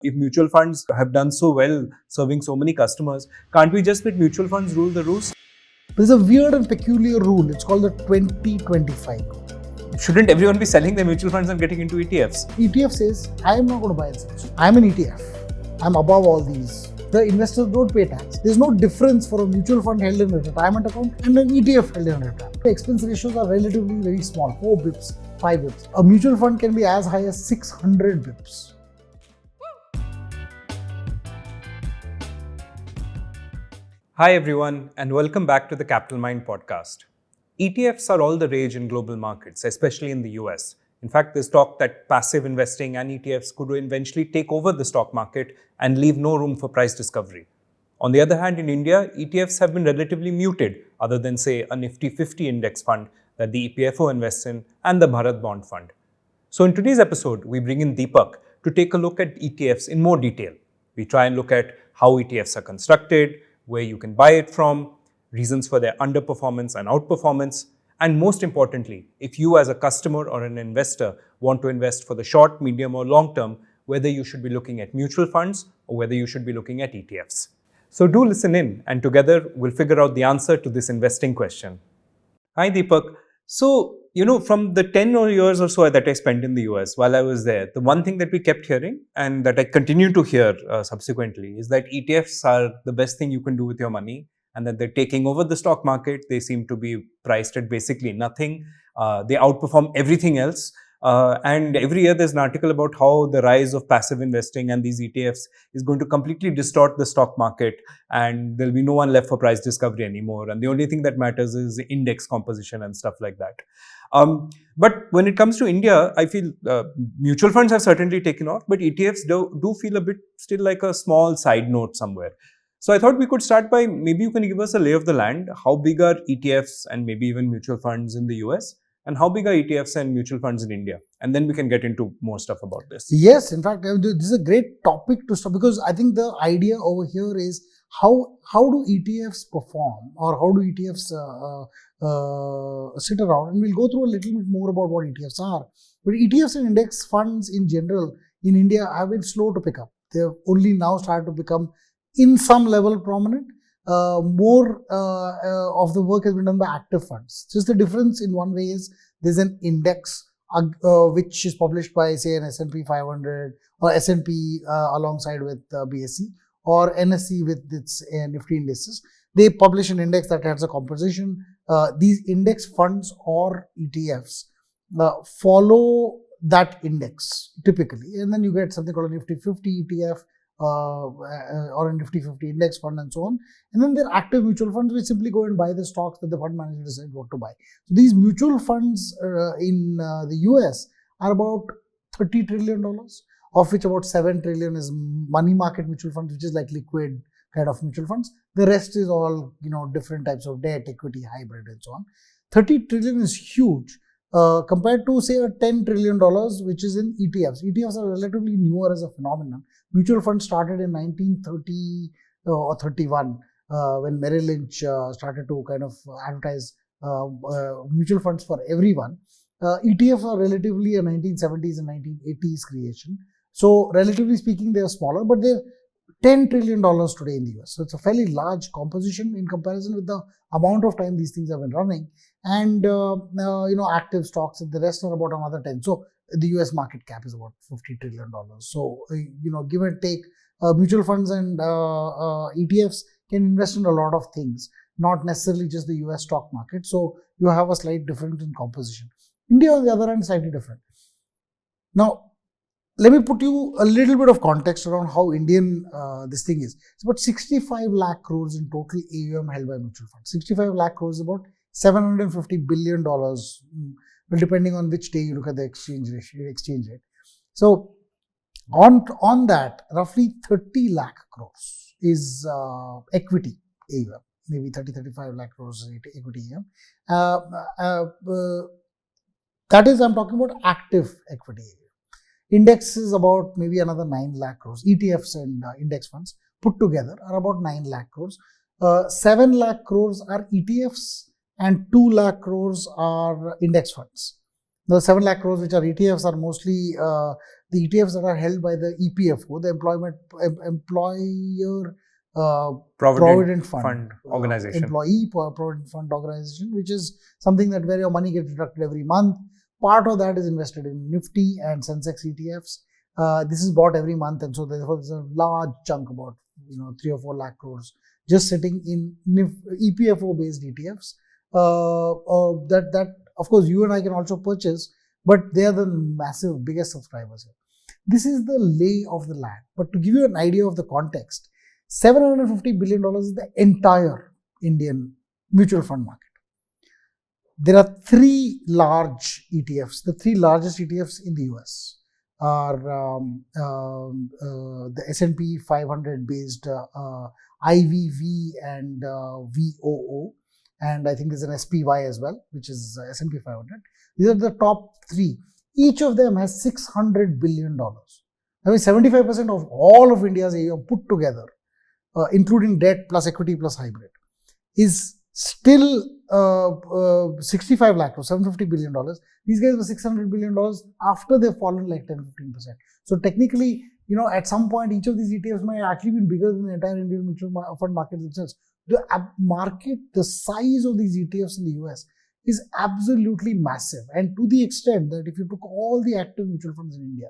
If mutual funds have done so well serving so many customers, can't we just let mutual funds rule the roost? There's a weird and peculiar rule. It's called the 20-25 rule. Shouldn't everyone be selling their mutual funds and getting into ETFs? ETF says, I am not going to buy and sell. I'm an ETF. I'm above all these. The investors don't pay tax. There's no difference for a mutual fund held in a retirement account and an ETF held in a retirement. The expense ratios are relatively very small, 4 bips, 5 bips. A mutual fund can be as high as 600 bips. Hi everyone, and welcome back to the Capital Mind podcast. ETFs are all the rage in global markets, especially in the US. In fact, there's talk that passive investing and ETFs could eventually take over the stock market and leave no room for price discovery. On the other hand, in India, ETFs have been relatively muted, other than, say, a Nifty 50 index fund that the EPFO invests in and the Bharat Bond Fund. So in today's episode, we bring in Deepak to take a look at ETFs in more detail. We try and look at how ETFs are constructed, where you can buy it from, reasons for their underperformance and outperformance, and most importantly, if you as a customer or an investor want to invest for the short, medium or long term, whether you should be looking at mutual funds or whether you should be looking at ETFs. So do listen in and together we'll figure out the answer to this investing question. Hi Deepak. So, from the 10 years or so that I spent in the US while I was there, the one thing that we kept hearing and that I continue to hear subsequently is that ETFs are the best thing you can do with your money and that they're taking over the stock market. They seem to be priced at basically nothing. They outperform everything else. And every year there's an article about how the rise of passive investing and these ETFs is going to completely distort the stock market and there'll be no one left for price discovery anymore. And the only thing that matters is index composition and stuff like that. But when it comes to India, I feel mutual funds have certainly taken off, but ETFs do feel a bit still like a small side note somewhere. So I thought we could start by maybe you can give us a lay of the land. How big are ETFs and maybe even mutual funds in the US? And how big are ETFs and mutual funds in India? And then we can get into more stuff about this. Yes, in fact, this is a great topic to start because I think the idea over here is how do ETFs perform or how do ETFs sit around, and we'll go through a little bit more about what ETFs are. But ETFs and index funds in general in India have been slow to pick up. They've only now started to become in some level prominent. More of the work has been done by active funds. Just the difference in one way is there's an index which is published by, say, an S&P 500 or S&P alongside with BSE or NSE with its Nifty indices. They publish an index that has a composition. These index funds or ETFs follow that index typically, and then you get something called a Nifty 50 ETF or a Nifty 50 index fund and so on. And then there are active mutual funds which simply go and buy the stocks that the fund manager decides what to buy. So these mutual funds in the US are about $30 trillion, of which about 7 trillion is money market mutual funds, which is like liquid kind of mutual funds. The rest is all, different types of debt, equity, hybrid and so on. 30 trillion is huge compared to, say, a $10 trillion, which is in ETFs. ETFs are relatively newer as a phenomenon. Mutual funds started in 1930 or 31 when Merrill Lynch started to kind of advertise mutual funds for everyone. ETFs are relatively a 1970s and 1980s creation. So relatively speaking, they are smaller, but they're $10 trillion today in the US. So it's a fairly large composition in comparison with the amount of time these things have been running. And, active stocks and the rest are about another 10. So the US market cap is about $50 trillion. So, give and take, mutual funds and ETFs can invest in a lot of things, not necessarily just the US stock market. So you have a slight difference in composition. India, on the other hand, is slightly different. Now, let me put you a little bit of context around how Indian this thing is. It's about 65 lakh crores in total AUM held by mutual funds. 65 lakh crores is about $750 billion, depending on which day you look at the exchange rate. So on that, roughly 30 lakh crores is equity AUM, maybe 30-35 lakh crores is equity AUM. That is, I'm talking about active equity AUM. Index is about maybe another 9 lakh crores. ETFs and index funds put together are about 9 lakh crores. 7 lakh crores are ETFs and 2 lakh crores are index funds. The 7 lakh crores which are ETFs are mostly the ETFs that are held by the EPFO, the Employer Provident Fund Organization. Employee Provident Fund Organization, which is something that where your money gets deducted every month. Part of that is invested in Nifty and Sensex ETFs. This is bought every month, and so therefore there's a large chunk, about 3 or 4 lakh crores, just sitting in EPFO based ETFs. That of course you and I can also purchase, but they are the massive biggest subscribers here. This is the lay of the land. But to give you an idea of the context, $750 billion is the entire Indian mutual fund market. There are 3 large ETFs. The 3 largest ETFs in the US are the S&P 500 based IVV and VOO, and I think there's an SPY as well, which is S&P 500. These are the top 3. Each of them has $600 billion. I mean, 75% of all of India's AUM put together, including debt plus equity plus hybrid, is still 65 lakh crores, $750 billion. These guys were $600 billion after they've fallen like 10-15%. So technically, at some point, each of these ETFs might actually be bigger than the entire Indian mutual fund market themselves. The market, the size of these ETFs in the US is absolutely massive. And to the extent that if you took all the active mutual funds in India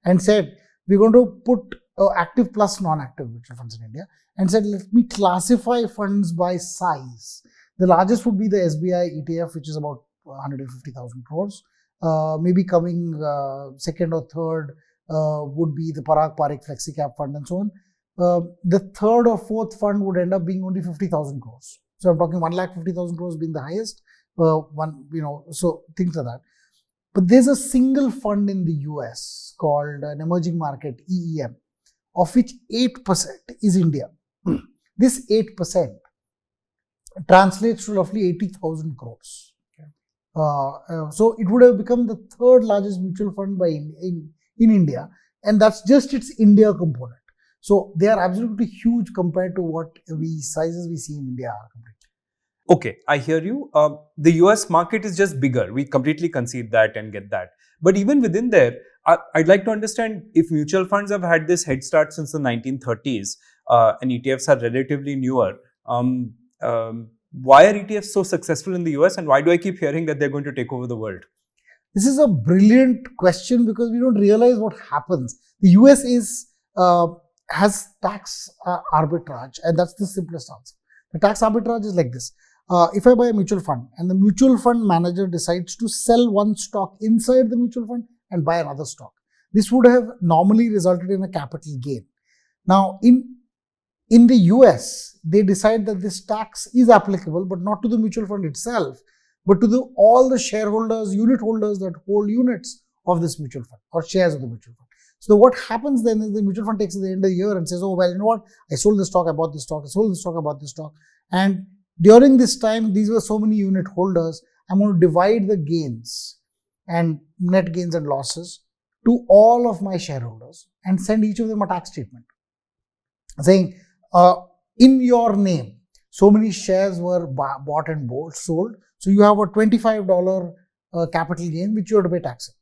and said, we're going to put active plus non-active mutual funds in India, and said, let me classify funds by size. The largest would be the SBI ETF, which is about 150,000 crores. Maybe coming second or third would be the Parag Parikh Flexi Cap Fund and so on. The third or fourth fund would end up being only 50,000 crores. So I'm talking 150,000 crores being the highest. So things like that. But there's a single fund in the US called an emerging market EEM, of which 8% is India. This 8% translates to roughly 80,000 crores. So it would have become the 3rd largest mutual fund in India, and that's just its India component. So they are absolutely huge compared to what sizes we see in India are completely. Okay, I hear you. The US market is just bigger. We completely concede that and get that. But even within there, I'd like to understand, if mutual funds have had this head start since the 1930s and ETFs are relatively newer, why are ETFs so successful in the US, and why do I keep hearing that they're going to take over the world? This is a brilliant question because we don't realize what happens. The US has tax arbitrage, and that's the simplest answer. The tax arbitrage is like this. If I buy a mutual fund and the mutual fund manager decides to sell one stock inside the mutual fund and buy another stock, this would have normally resulted in a capital gain. Now, in the US, they decide that this tax is applicable, but not to the mutual fund itself, but to all the shareholders, unit holders that hold units of this mutual fund or shares of the mutual fund. So what happens then is the mutual fund takes at the end of the year and says, oh, well, you know what? I sold this stock, I bought this stock, I sold this stock, I bought this stock. And during this time, these were so many unit holders, I'm going to divide the gains and net gains and losses to all of my shareholders and send each of them a tax statement saying, in your name, so many shares were bought and sold. So you have a $25 capital gain, which you have to pay tax on.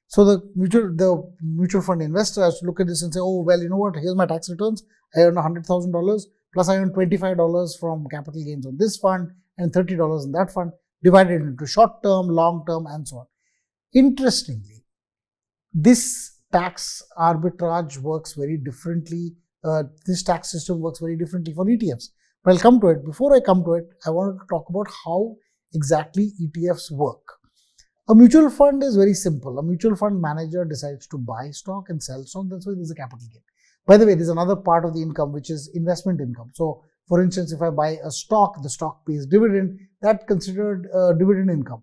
So the mutual fund investor has to look at this and say, oh, well, you know what? Here's my tax returns. I earned $100,000 plus I earned $25 from capital gains on this fund and $30 in that fund, divided into short term, long term, and so on. Interestingly, this tax arbitrage works very differently. This tax system works very differently for ETFs. But I'll come to it. Before I come to it, I wanted to talk about how exactly ETFs work. A mutual fund is very simple. A mutual fund manager decides to buy stock and sell stock. That's why there's a capital gain. By the way, there's another part of the income, which is investment income. So, for instance, if I buy a stock, the stock pays dividend, that's considered dividend income.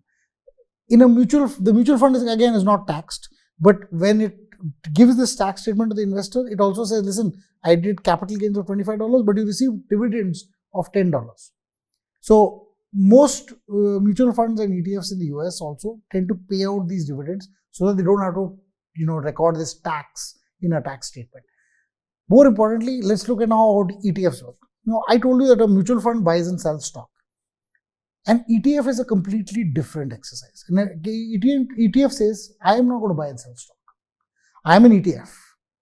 The mutual fund is not taxed, but when it gives this tax statement to the investor, it also says, listen, I did capital gains of $25, but you received dividends of $10. So most mutual funds and ETFs in the US also tend to pay out these dividends so that they don't have to, record this tax in a tax statement. More importantly, let's look at how ETFs work. Now, I told you that a mutual fund buys and sells stock. An ETF is a completely different exercise. And an ETF says, I am not going to buy and sell stock. I'm an ETF.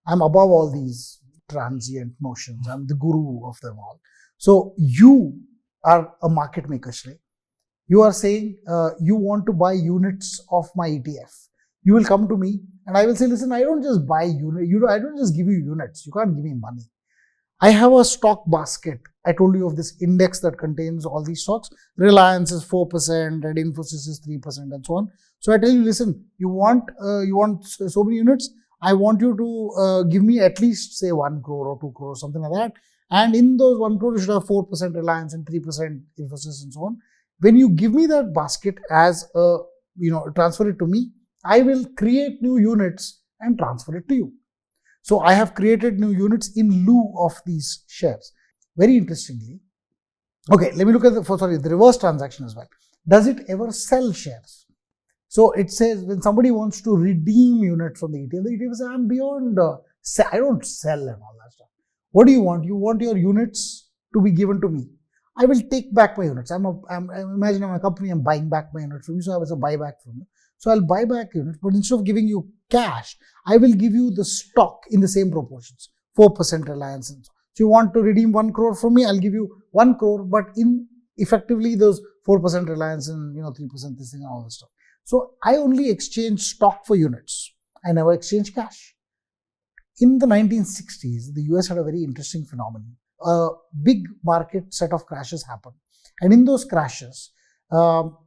I'm above all these transient notions. I'm the guru of them all. So you are a market maker, Shray. You are saying you want to buy units of my ETF. You will come to me and I will say, listen, I don't just buy units. I don't just give you units. You can't give me money. I have a stock basket. I told you of this index that contains all these stocks. Reliance is 4%, and Infosys is 3%, and so on. So I tell you, listen, you want so many units. I want you to give me at least say 1 crore or 2 crore, something like that. And in those 1 crore, you should have 4% Reliance and 3% Infosys and so on. When you give me that basket as a, transfer it to me, I will create new units and transfer it to you. So I have created new units in lieu of these shares. Very interestingly, okay, let me look at the reverse transaction as well. Does it ever sell shares? So it says when somebody wants to redeem units from the ETF says, I'm beyond, I don't sell and all that stuff. What do you want? You want your units to be given to me. I will take back my units. I'm imagining a company, I'm buying back my units from you, so I was a buyback from you. So I'll buy back units, but instead of giving you cash, I will give you the stock in the same proportions, 4% Reliance and so on. So you want to redeem 1 crore from me, I'll give you 1 crore, but in effectively those 4% Reliance and 3% this thing and all this stuff. So I only exchange stock for units. I never exchange cash. In the 1960s, the US had a very interesting phenomenon. A big market set of crashes happened. And in those crashes,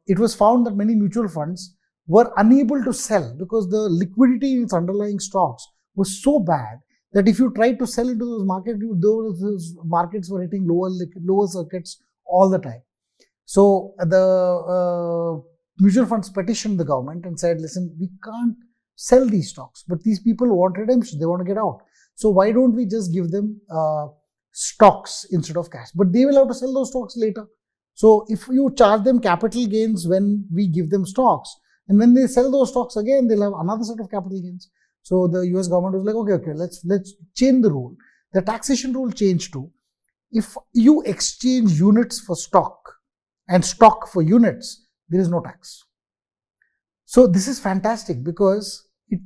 it was found that many mutual funds were unable to sell because the liquidity in its underlying stocks was so bad that if you tried to sell into those markets were hitting lower circuits all the time. So the mutual funds petitioned the government and said, listen, we can't sell these stocks, but these people want redemption, they want to get out. So why don't we just give them stocks instead of cash? But they will have to sell those stocks later. So if you charge them capital gains when we give them stocks, and when they sell those stocks again, they'll have another set of capital gains. So the US government was like, okay, let's change the rule. The taxation rule changed to, if you exchange units for stock and stock for units, there is no tax. So this is fantastic because it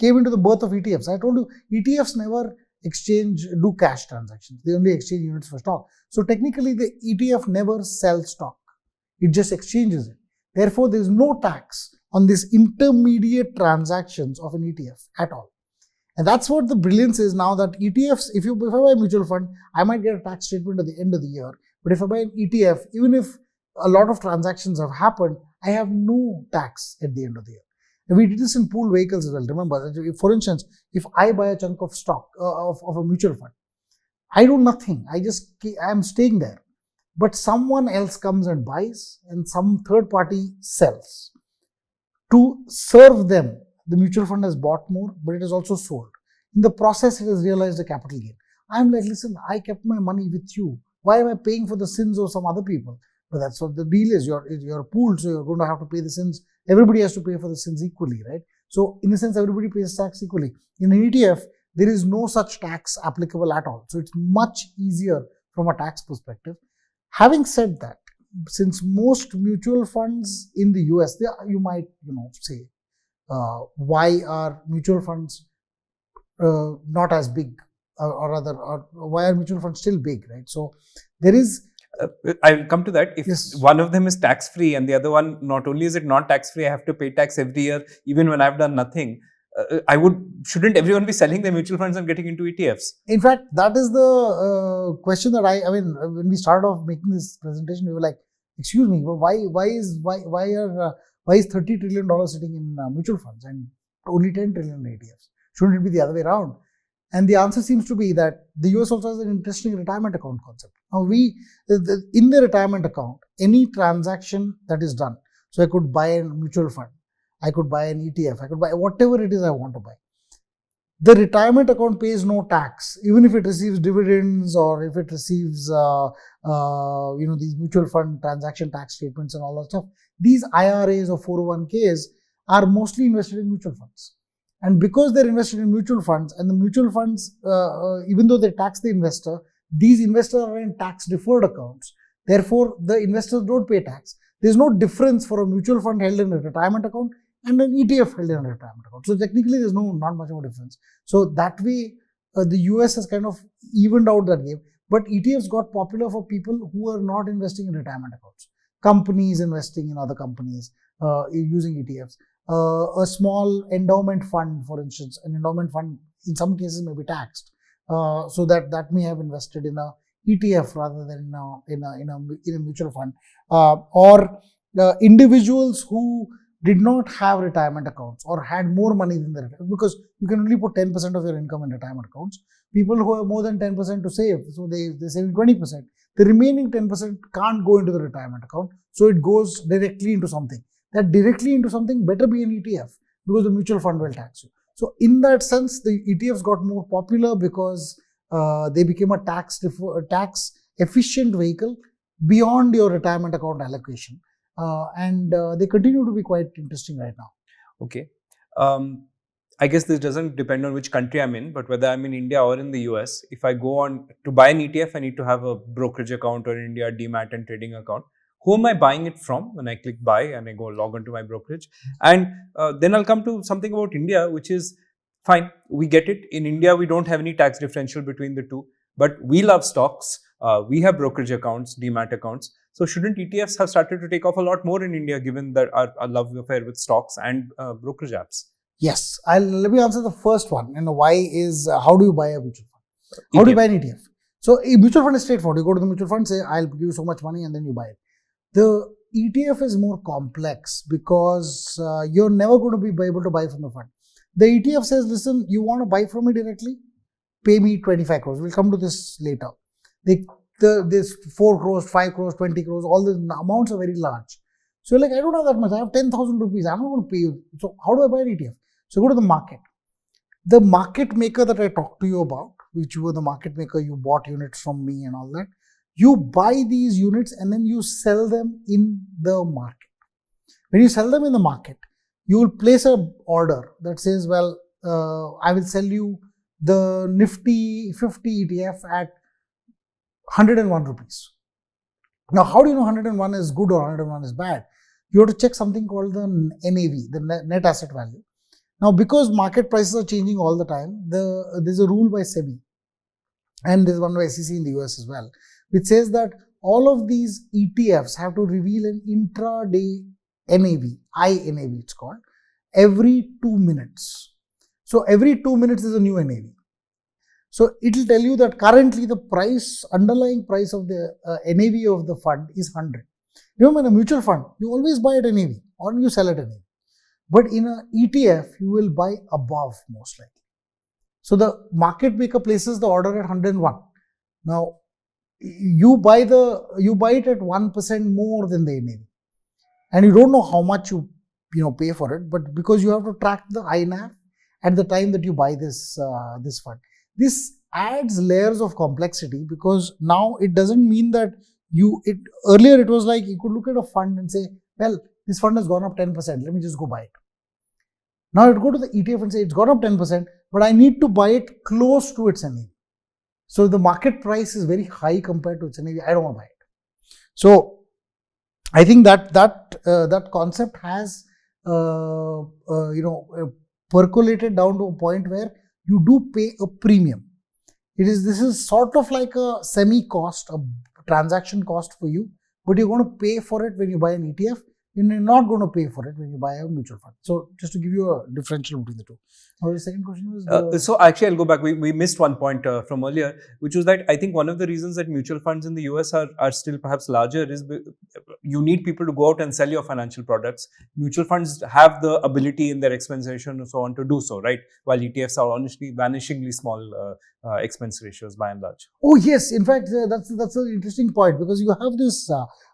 came into the birth of ETFs. I told you, ETFs never do cash transactions. They only exchange units for stock. So technically, the ETF never sells stock. It just exchanges it. Therefore, there is no tax on these intermediate transactions of an ETF at all. And that's what the brilliance is now, that ETFs, if I buy a mutual fund, I might get a tax statement at the end of the year. But if I buy an ETF, even if a lot of transactions have happened, I have no tax at the end of the year. And we did this in pooled vehicles as well. Remember, for instance, if I buy a chunk of stock of a mutual fund, I do nothing. I'm staying there. But someone else comes and buys and some third party sells. To serve them, the mutual fund has bought more, but it has also sold. In the process, it has realized a capital gain. I'm like, listen, I kept my money with you. Why am I paying for the sins of some other people? But that's what the deal is. You're pooled, so you're going to have to pay the sins. Everybody has to pay for the sins equally, right? So in a sense, everybody pays tax equally. In an ETF, there is no such tax applicable at all. So it's much easier from a tax perspective. Having said that, since most mutual funds in the US, you might say, why are mutual funds not as big, or rather, why are mutual funds still big, right? So there is. I'll come to that. If yes. One of them is tax free and the other one, not only is it not tax free, I have to pay tax every year, even when I've done nothing. Shouldn't everyone be selling their mutual funds and getting into ETFs? In fact, that is the question that when we started off making this presentation, we were like, excuse me, why is $30 trillion sitting in mutual funds and only 10 trillion in ETFs? Shouldn't it be the other way around? And the answer seems to be that the US also has an interesting retirement account concept. Now in the retirement account, any transaction that is done, so I could buy a mutual fund, I could buy an ETF, I could buy whatever it is I want to buy. The retirement account pays no tax, even if it receives dividends or if it receives, these mutual fund transaction tax statements and all that stuff. These IRAs or 401ks are mostly invested in mutual funds. And because they're invested in mutual funds, and the mutual funds, even though they tax the investor, these investors are in tax deferred accounts. Therefore, the investors don't pay tax. There's no difference for a mutual fund held in a retirement account and an ETF held in a retirement account. So technically, there's not much of a difference. So that way, the US has kind of evened out that game. But ETFs got popular for people who are not investing in retirement accounts. Companies investing in other companies using ETFs. A small endowment fund, for instance, an endowment fund in some cases may be taxed, so that may have invested in a ETF rather than in a mutual fund, or individuals who did not have retirement accounts or had more money than their, because you can only put 10% of your income in retirement accounts. People who have more than 10% to save, so they save 20%. The remaining 10% can't go into the retirement account, so it goes directly into something. That directly into something better be an ETF, because the mutual fund will tax you. So in that sense, the ETFs got more popular because they became a tax efficient vehicle beyond your retirement account allocation, and they continue to be quite interesting right now. Okay. I guess this doesn't depend on which country I'm in, but whether I'm in India or in the US, if I go on to buy an ETF, I need to have a brokerage account, or in India, demat and trading account. Who am I buying it from? When I click buy and I go log on to my brokerage, and then I'll come to something about India, which is fine. We get it. In India, we don't have any tax differential between the two, but we love stocks. We have brokerage accounts, demat accounts. So shouldn't ETFs have started to take off a lot more in India, given that our love affair with stocks and brokerage apps? Yes, let me answer the first one. Why is how do you buy a mutual fund? How do you buy an ETF? So a mutual fund is straightforward. You go to the mutual fund, say I'll give you so much money, and then you buy it. The ETF is more complex because you're never going to be able to buy from the fund. The ETF says, listen, you want to buy from me directly? Pay me 25 crores. We'll come to this later. This 4 crores, 5 crores, 20 crores, all the amounts are very large. So you're like, I don't have that much. I have 10,000 rupees. I'm not going to pay you. So how do I buy an ETF? So go to the market. The market maker that I talked to you about, which you were the market maker, you bought units from me and all that. You buy these units and then you sell them in the market. When you sell them in the market, you will place an order that says, well, I will sell you the Nifty 50 ETF at 101 rupees. Now, how do you know 101 is good or 101 is bad? You have to check something called the NAV, the net asset value. Now, because market prices are changing all the time, there's a rule by SEBI, and there's one by SEC in the US as well, which says that all of these ETFs have to reveal an intraday NAV, INAV it's called, every 2 minutes. So every 2 minutes is a new NAV. So it will tell you that currently the underlying price of the NAV of the fund is 100. Remember, in a mutual fund, you always buy at NAV or you sell at NAV. But in an ETF, you will buy above most likely. So the market maker places the order at 101. Now, you buy it at 1% more than the NAV, and you don't know how much you pay for it. But because you have to track the INAV at the time that you buy this fund, this adds layers of complexity, because now it doesn't mean that earlier it was like you could look at a fund and say, well, this fund has gone up 10%. Let me just go buy it. Now you go to the ETF and say it's gone up 10%, but I need to buy it close to its NAV. So the market price is very high compared to its NAV. I don't want to buy it. So I think that concept has percolated down to a point where you do pay a premium. This is sort of like a semi-cost, a transaction cost for you, but you're going to pay for it when you buy an ETF. You're not going to pay for it when you buy a mutual fund. So just to give you a differential between the two. Now the second question was... So actually, I'll go back. We missed one point from earlier, which was that I think one of the reasons that mutual funds in the US are still perhaps larger is you need people to go out and sell your financial products. Mutual funds have the ability in their expense ratio and so on to do so, right? While ETFs are honestly vanishingly small expense ratios by and large. Oh yes, in fact, that's an interesting point, because you have this...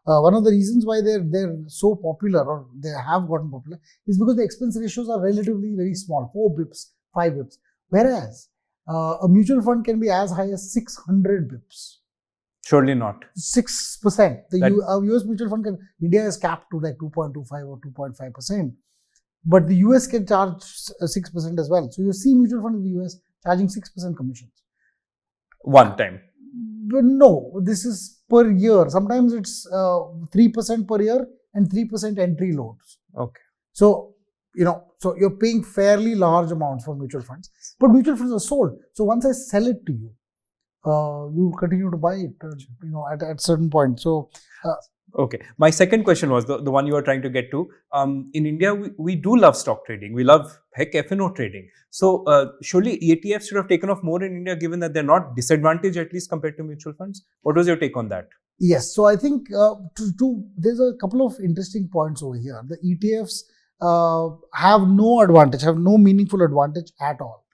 one of the reasons why they're so popular, or they have gotten popular, is because the expense ratios are relatively very small, 4 bips, 5 bips. Whereas a mutual fund can be as high as 600 bips. Surely not. 6%. The US mutual fund India is capped to like 2.25 or 2.5%. But the US can charge 6% as well. So you see mutual fund in the US charging 6% commissions. One time. But no, this is per year. Sometimes it's 3% per year and 3% entry loads. Okay. So so you're paying fairly large amounts for mutual funds, but mutual funds are sold. So once I sell it to you, you continue to buy it, at certain point. So, okay. My second question was the one you were trying to get to. In India, we do love stock trading. We love F&O trading. So surely ETFs should have taken off more in India, given that they're not disadvantaged at least compared to mutual funds. What was your take on that? Yes. So I think there's a couple of interesting points over here. The ETFs have no advantage, have no meaningful advantage at all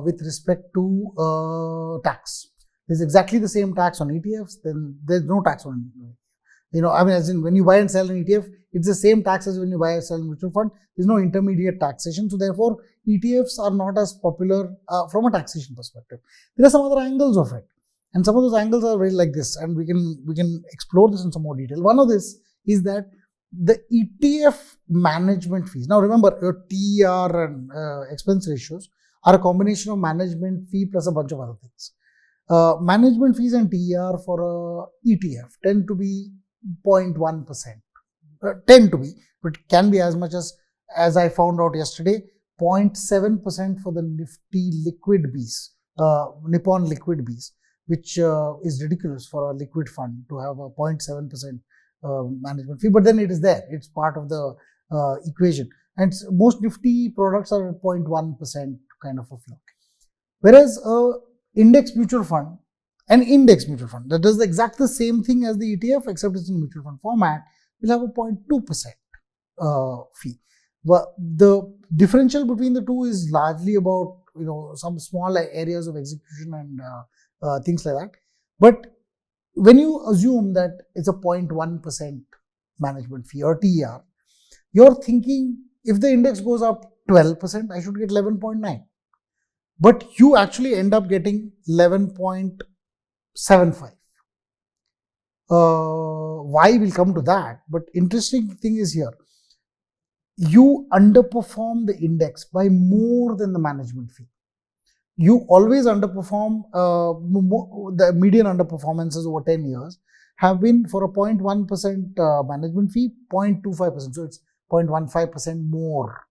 with respect to tax. There's exactly the same tax on ETFs, then there's no tax on, as in when you buy and sell an ETF, it's the same tax as when you buy and sell a mutual fund. There's no intermediate taxation. So therefore, ETFs are not as popular from a taxation perspective. There are some other angles of it. And some of those angles are very like this, and we can explore this in some more detail. One of this is that the ETF management fees. Now remember, your TER and expense ratios are a combination of management fee plus a bunch of other things. Management fees and TER for a ETF tend to be 0.1%. Tend to be, but can be as much as I found out yesterday, 0.7% for the Nifty liquid Bs, Nippon liquid Bs, which is ridiculous for a liquid fund to have a 0.7% management fee. But then it is there; it's part of the equation. And most Nifty products are at 0.1% kind of a fee. Whereas an index mutual fund that does exactly the same thing as the ETF, except it's in mutual fund format, will have a 0.2% fee. But the differential between the two is largely about some small areas of execution and things like that. But when you assume that it's a 0.1% management fee or TER, you're thinking if the index goes up 12%, I should get 11.9. But you actually end up getting 11.75. Why we'll come to that, but interesting thing is here. You underperform the index by more than the management fee. You always underperform, the median underperformances over 10 years have been for a 0.1% management fee, 0.25%. So it's 0.15% more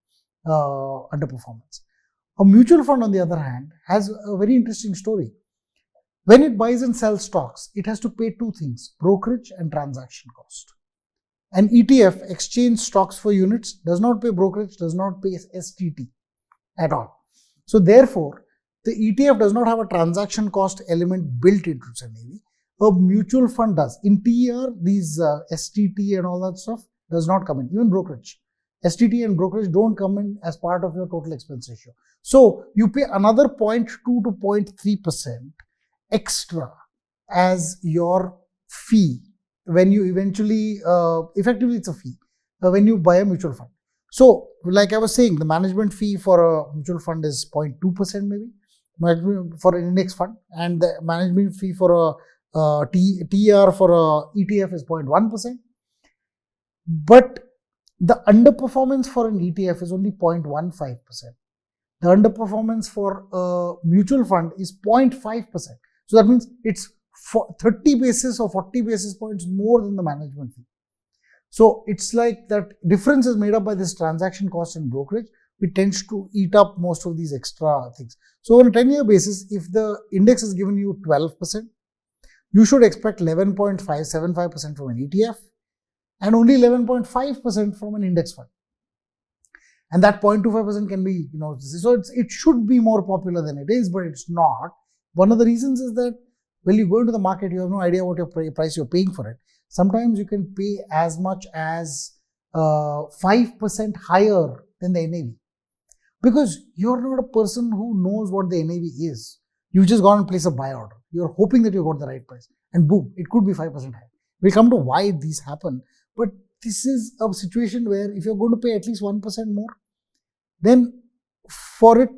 underperformance. A mutual fund, on the other hand, has a very interesting story. When it buys and sells stocks, it has to pay two things: brokerage and transaction cost. An ETF, exchange stocks for units, does not pay brokerage, does not pay STT at all. So therefore, the ETF does not have a transaction cost element built into its NAV. A mutual fund does. In TER, these STT and all that stuff does not come in, even brokerage. STT and brokerage don't come in as part of your total expense ratio. So you pay another 0.2 to 0.3% extra as your fee when you eventually, effectively it's a fee, when you buy a mutual fund. So like I was saying, the management fee for a mutual fund is 0.2% maybe, for an index fund, and the management fee for a TER for a ETF is 0.1%. But the underperformance for an ETF is only 0.15%. The underperformance for a mutual fund is 0.5%. So that means it's 30 basis or 40 basis points more than the management fee. So it's like that difference is made up by this transaction cost and brokerage, which tends to eat up most of these extra things. So on a 10-year basis, if the index has given you 12%, you should expect 11.575% from an ETF and only 11.5% from an index fund. And that 0.25% can be, so it should be more popular than it is, but it's not. One of the reasons is that when you go into the market, you have no idea what your price you're paying for it. Sometimes you can pay as much as 5% higher than the NAV. Because you're not a person who knows what the NAV is. You've just gone and placed a buy order. You're hoping that you got the right price. And boom, it could be 5% higher. We'll come to why these happen. But this is a situation where if you're going to pay at least 1% more, then for it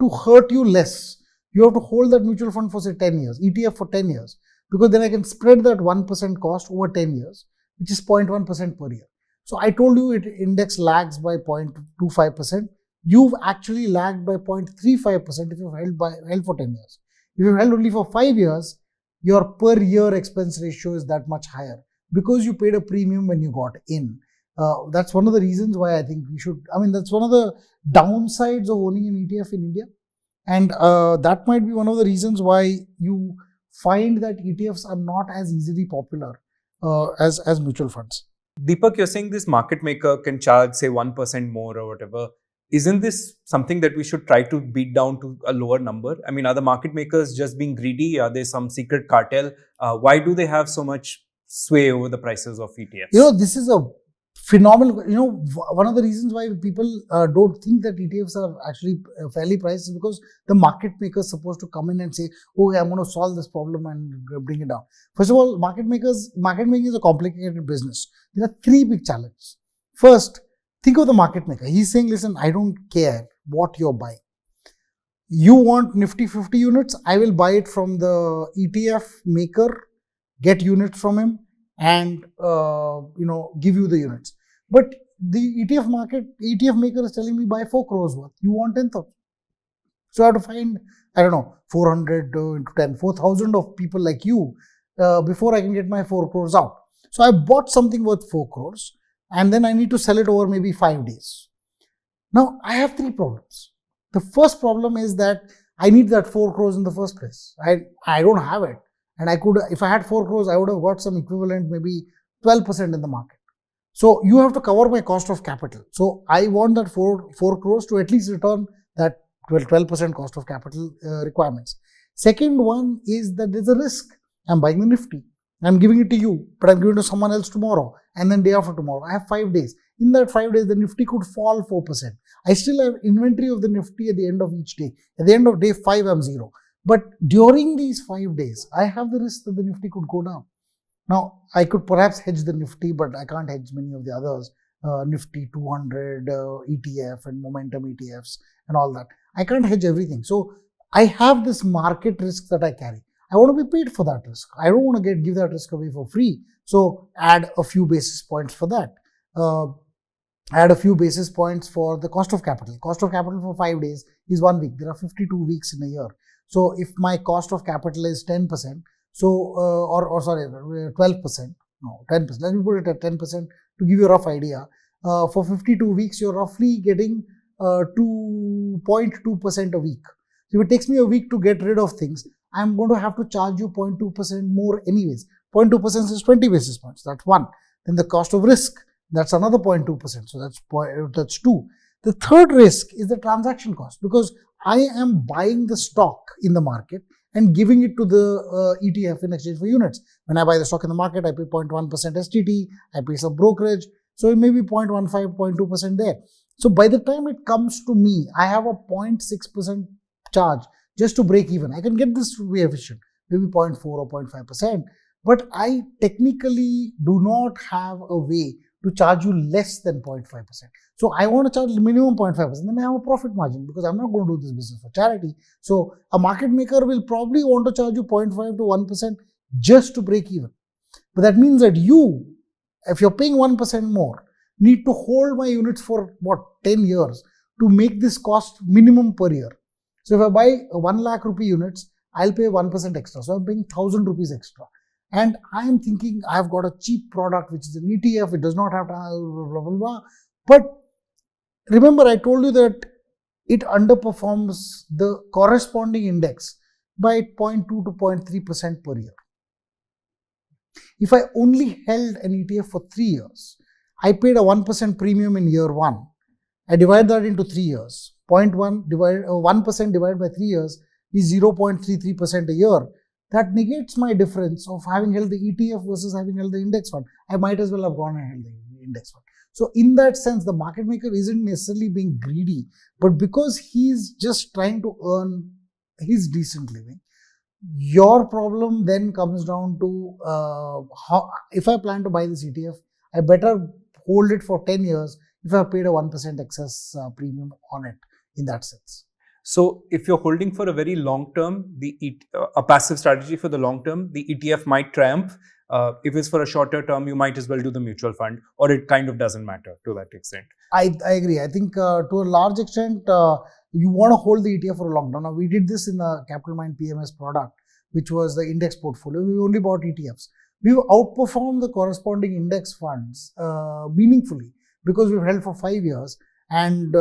to hurt you less, you have to hold that mutual fund for say 10 years, ETF for 10 years, because then I can spread that 1% cost over 10 years, which is 0.1% per year. So I told you it index lags by 0.25%. You've actually lagged by 0.35% if you've held for 10 years. If you've held only for 5 years, your per year expense ratio is that much higher because you paid a premium when you got in. That's one of the reasons why I think we should. I mean, that's one of the downsides of owning an ETF in India, and that might be one of the reasons why you find that ETFs are not as easily popular as mutual funds. Deepak, you're saying this market maker can charge, say, 1% more or whatever. Isn't this something that we should try to beat down to a lower number? I mean, are the market makers just being greedy? Are they some secret cartel? Why do they have so much sway over the prices of ETFs? This is a phenomenal. One of the reasons why people don't think that ETFs are actually fairly priced is because the market maker is supposed to come in and say, "Okay, I'm going to solve this problem and bring it down." First of all, market making is a complicated business. There are three big challenges. First, think of the market maker. He's saying, "Listen, I don't care what you're buying. You want Nifty 50 units? I will buy it from the ETF maker, get units from him, and give you the units." But the ETF maker is telling me buy 4 crores worth. You want 10,000. So I have to find, 400 into 10, 4,000 of people like you before I can get my 4 crores out. So I bought something worth 4 crores and then I need to sell it over maybe 5 days. Now I have 3 problems. The first problem is that I need that 4 crores in the first place. I don't have it. And I could, if I had 4 crores, I would have got some equivalent, maybe 12% in the market. So you have to cover my cost of capital. So I want that 4 crores to at least return that 12% cost of capital requirements. Second one is that there's a risk. I'm buying the Nifty. I'm giving it to you, but I'm giving it to someone else tomorrow and then day after tomorrow. I have 5 days. In that 5 days, the Nifty could fall 4%. I still have inventory of the Nifty at the end of each day. At the end of day 5, I'm zero. But during these 5 days, I have the risk that the Nifty could go down. Now, I could perhaps hedge the Nifty, but I can't hedge many of the others. Nifty 200, ETF and momentum ETFs and all that. I can't hedge everything. So I have this market risk that I carry. I want to be paid for that risk. I don't want to give that risk away for free. So add a few basis points for that. Add a few basis points for the cost of capital. Cost of capital for 5 days is 1 week. There are 52 weeks in a year. So if my cost of capital is 10%, so or 12%, no 10%. Let me put it at 10% to give you a rough idea. For 52 weeks, you're roughly getting 2.2% a week. So if it takes me a week to get rid of things, I'm going to have to charge you 0.2% more anyways. 0.2% is 20 basis points. That's one. Then the cost of risk, that's another 0.2%. So that's 2. The third risk is the transaction cost, because I am buying the stock in the market and giving it to the ETF in exchange for units. When I buy the stock in the market, I pay 0.1% STT, I pay some brokerage. So it may be 0.15, 0.2% there. So by the time it comes to me, I have a 0.6% charge just to break even. I can get this to be efficient, maybe 0.4 or 0.5%. But I technically do not have a way to charge you less than 0.5%. So I want to charge minimum 0.5%. Then I have a profit margin, because I'm not going to do this business for charity. So a market maker will probably want to charge you 0.5 to 1% just to break even. But that means that you, if you're paying 1% more, need to hold my units for 10 years to make this cost minimum per year. So if I buy 1 lakh rupee units, I'll pay 1% extra. So I'm paying 1,000 rupees extra. And I'm thinking I've got a cheap product, which is an ETF. It does not have to blah, blah, blah. But remember, I told you that it underperforms the corresponding index by 0.2 to 0.3% per year. If I only held an ETF for 3 years, I paid a 1% premium in year 1. I divide that into 3 years. 1% divided by 3 years is 0.33% a year. That negates my difference of having held the ETF versus having held the index fund. I might as well have gone and held the index fund. So in that sense, the market maker isn't necessarily being greedy, but because he's just trying to earn his decent living. Your problem then comes down to how, if I plan to buy this ETF, I better hold it for 10 years if I paid a 1% excess premium on it in that sense. So if you're holding for a very long term, a passive strategy for the long term, the ETF might triumph. If it's for a shorter term, you might as well do the mutual fund, or it kind of doesn't matter to that extent. I agree. I think to a large extent, you want to hold the ETF for a long time. Now, we did this in the Capital Mind PMS product, which was the index portfolio. We only bought ETFs. we've outperformed the corresponding index funds meaningfully because we've held for 5 years and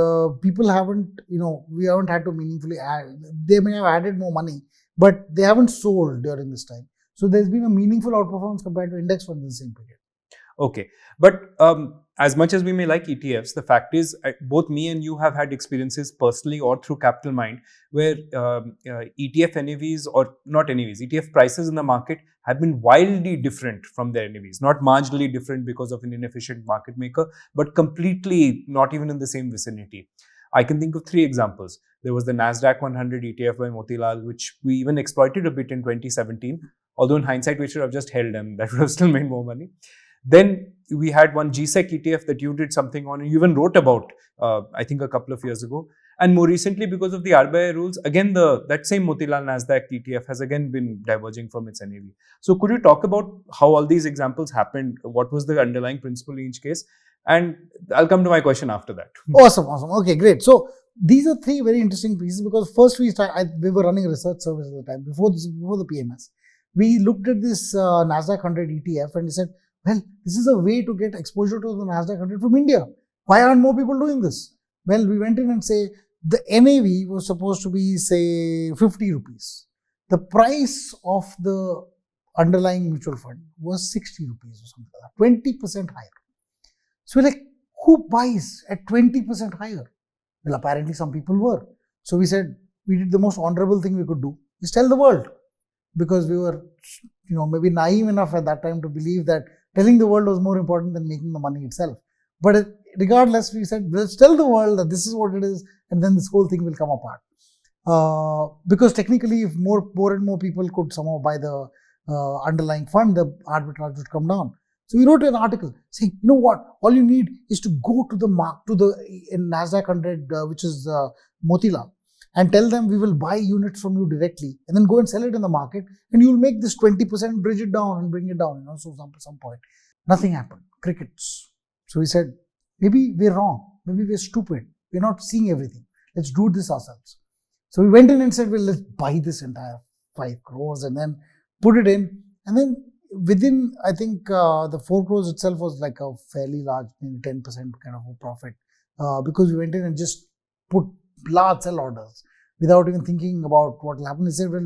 people haven't, we haven't had to meaningfully add. They may have added more money, but they haven't sold during this time. So there's been a meaningful outperformance compared to index funds in the same period. Okay. But as much as we may like ETFs, the fact is both me and you have had experiences personally or through Capital Mind where ETF NAVs or not NAVs, ETF prices in the market have been wildly different from their NAVs. Not marginally different because of an inefficient market maker, but completely not even in the same vicinity. I can think of 3 examples. There was the Nasdaq 100 ETF by Motilal, which we even exploited a bit in 2017. Although in hindsight, we should have just held them. That would have still made more money. Then we had one GSEC ETF that you did something on, and you even wrote about, I think a couple of years ago. And more recently, because of the RBI rules, again, that same Motilal Nasdaq ETF has again been diverging from its NAV. So could you talk about how all these examples happened? What was the underlying principle in each case? And I'll come to my question after that. Awesome. Okay, great. So these are 3 very interesting pieces because first we were running a research service at the time, before the PMS. We looked at this Nasdaq 100 ETF and we said, well, this is a way to get exposure to the Nasdaq 100 from India. Why aren't more people doing this? Well, we went in and say the NAV was supposed to be, say, 50 rupees. The price of the underlying mutual fund was 60 rupees or something like that, 20% higher. So we're like, who buys at 20% higher? Well, apparently some people were. So we said, we did the most honorable thing we could do, is tell the world. Because we were, maybe naive enough at that time to believe that telling the world was more important than making the money itself. But regardless, we said, let's tell the world that this is what it is, and then this whole thing will come apart. Because technically, if more and more people could somehow buy the underlying fund, the arbitrage would come down. So we wrote an article saying, you know what, all you need is to go to the Nasdaq 100, which is Motilal, and tell them we will buy units from you directly and then go and sell it in the market, and you will make this 20%, bridge it down and bring it down. So some point, nothing happened. Crickets. So we said, maybe we're wrong. Maybe we're stupid. We're not seeing everything. Let's do this ourselves. So we went in and said, well, let's buy this entire 5 crores and then put it in. And then within, I think the 4 crores itself was like a fairly large, 10% kind of a profit because we went in and just put large sell orders without even thinking about what will happen. He said, well,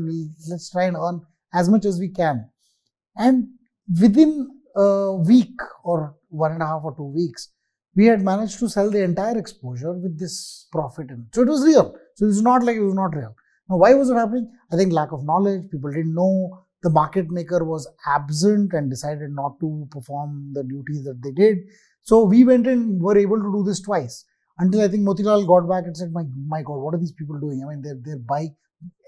let's try and earn as much as we can. And within a week or 1.5 or 2 weeks, we had managed to sell the entire exposure with this profit in it. So it was real. So it's not like it was not real. Now, why was it happening? I think lack of knowledge. People didn't know. The market maker was absent and decided not to perform the duties that they did. So we went and were able to do this twice. Until I think Motilal got back and said, my God, what are these people doing? I mean, they're buying.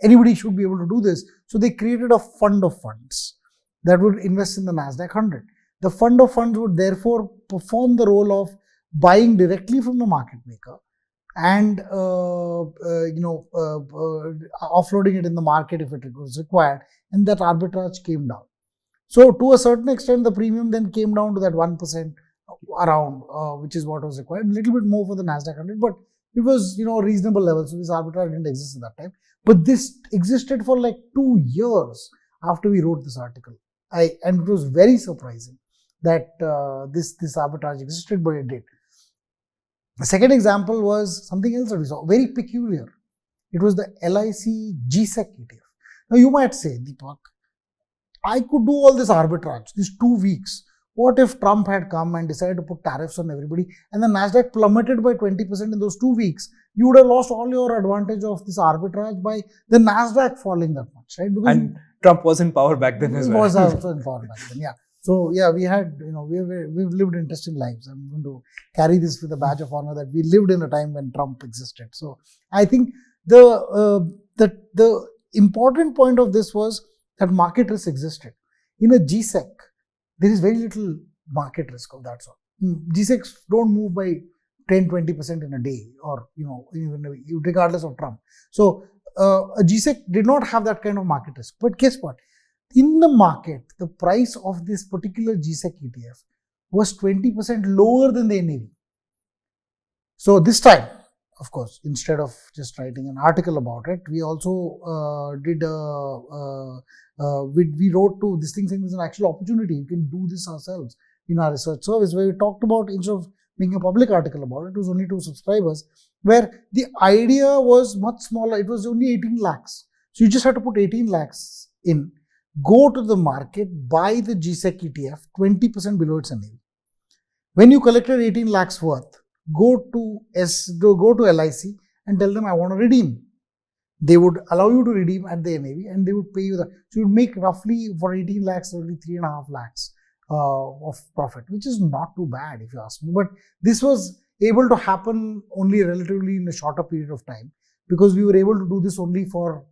Anybody should be able to do this. So they created a fund of funds that would invest in the Nasdaq 100. The fund of funds would therefore perform the role of buying directly from the market maker and offloading it in the market if it was required, and that arbitrage came down. So to a certain extent, the premium then came down to that 1% around, which is what was required. A little bit more for the Nasdaq 100, but it was a reasonable level. So this arbitrage didn't exist at that time. But this existed for like 2 years after we wrote this article. And it was very surprising that this arbitrage existed, but it did. The second example was something else that we saw, very peculiar. It was the LIC GSEC ETF. Now you might say, Deepak, I could do all this arbitrage, these 2 weeks. What if Trump had come and decided to put tariffs on everybody and the Nasdaq plummeted by 20% in those 2 weeks? You would have lost all your advantage of this arbitrage by the Nasdaq falling that much, right? Because Trump was in power back then as well. He was also in power back then, yeah. So yeah, we had, we've lived interesting lives. I'm going to carry this with a badge of honor that we lived in a time when Trump existed. So I think the important point of this was that market risk existed. In a GSEC, there is very little market risk of that sort. GSECs don't move by 10-20% in a day, or even regardless of Trump. So a GSEC did not have that kind of market risk. But guess what? In the market, the price of this particular GSEC ETF was 20% lower than the NAV. So this time, of course, instead of just writing an article about it, we also we wrote to this thing saying there's an actual opportunity. We can do this ourselves in our research service, where we talked about, instead of making a public article about it, it was only 2 subscribers, where the idea was much smaller. It was only 18 lakhs. So you just had to put 18 lakhs in, go to the market, buy the GSEC ETF 20% below its NAV. When you collected 18 lakhs worth, go to LIC and tell them I want to redeem. They would allow you to redeem at the NAV and they would pay you that. So you would make roughly for 18 lakhs, only 3.5 lakhs of profit, which is not too bad if you ask me. But this was able to happen only relatively in a shorter period of time, because we were able to do this only for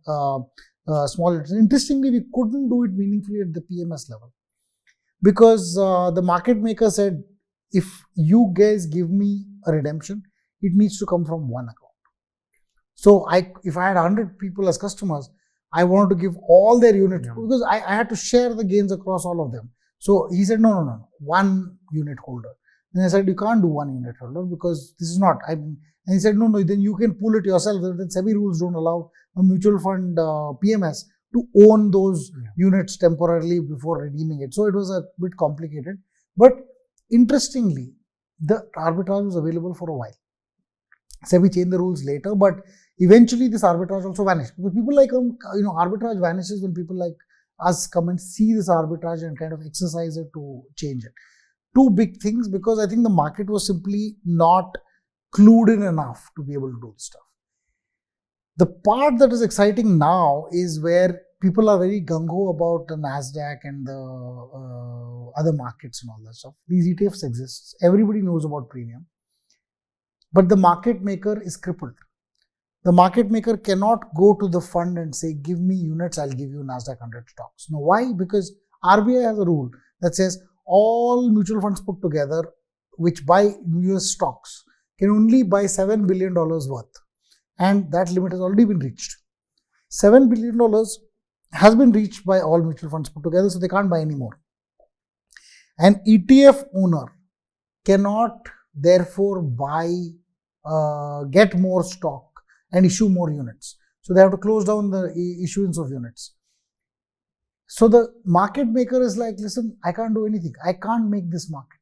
small. Interestingly, we couldn't do it meaningfully at the PMS level, because the market maker said, if you guys give me a redemption, it needs to come from one account. So if I had 100 people as customers, I wanted to give all their units, because I had to share the gains across all of them. So he said, no, one unit holder. Then I said, you can't do one unit holder, because this is not. And he said, no, then you can pool it yourself. Then SEBI rules don't allow a mutual fund PMS to own those units temporarily before redeeming it. So it was a bit complicated. But interestingly, the arbitrage was available for a while. SEBI changed the rules later, but eventually this arbitrage also vanished, because people like, arbitrage vanishes when people like us come and see this arbitrage and kind of exercise it to change it. 2 big things, because I think the market was simply not clued in enough to be able to do this stuff. The part that is exciting now is where people are very gung-ho about the NASDAQ and the other markets and all that stuff. These ETFs exist. Everybody knows about premium. But the market maker is crippled. The market maker cannot go to the fund and say, give me units, I'll give you NASDAQ 100 stocks. Now, why? Because RBI has a rule that says all mutual funds put together, which buy US stocks, can only buy $7 billion worth. And that limit has already been reached. $7 billion has been reached by all mutual funds put together, so they can't buy any more. An ETF owner cannot therefore get more stock and issue more units. So they have to close down the issuance of units. So the market maker is like, listen, I can't do anything. I can't make this market.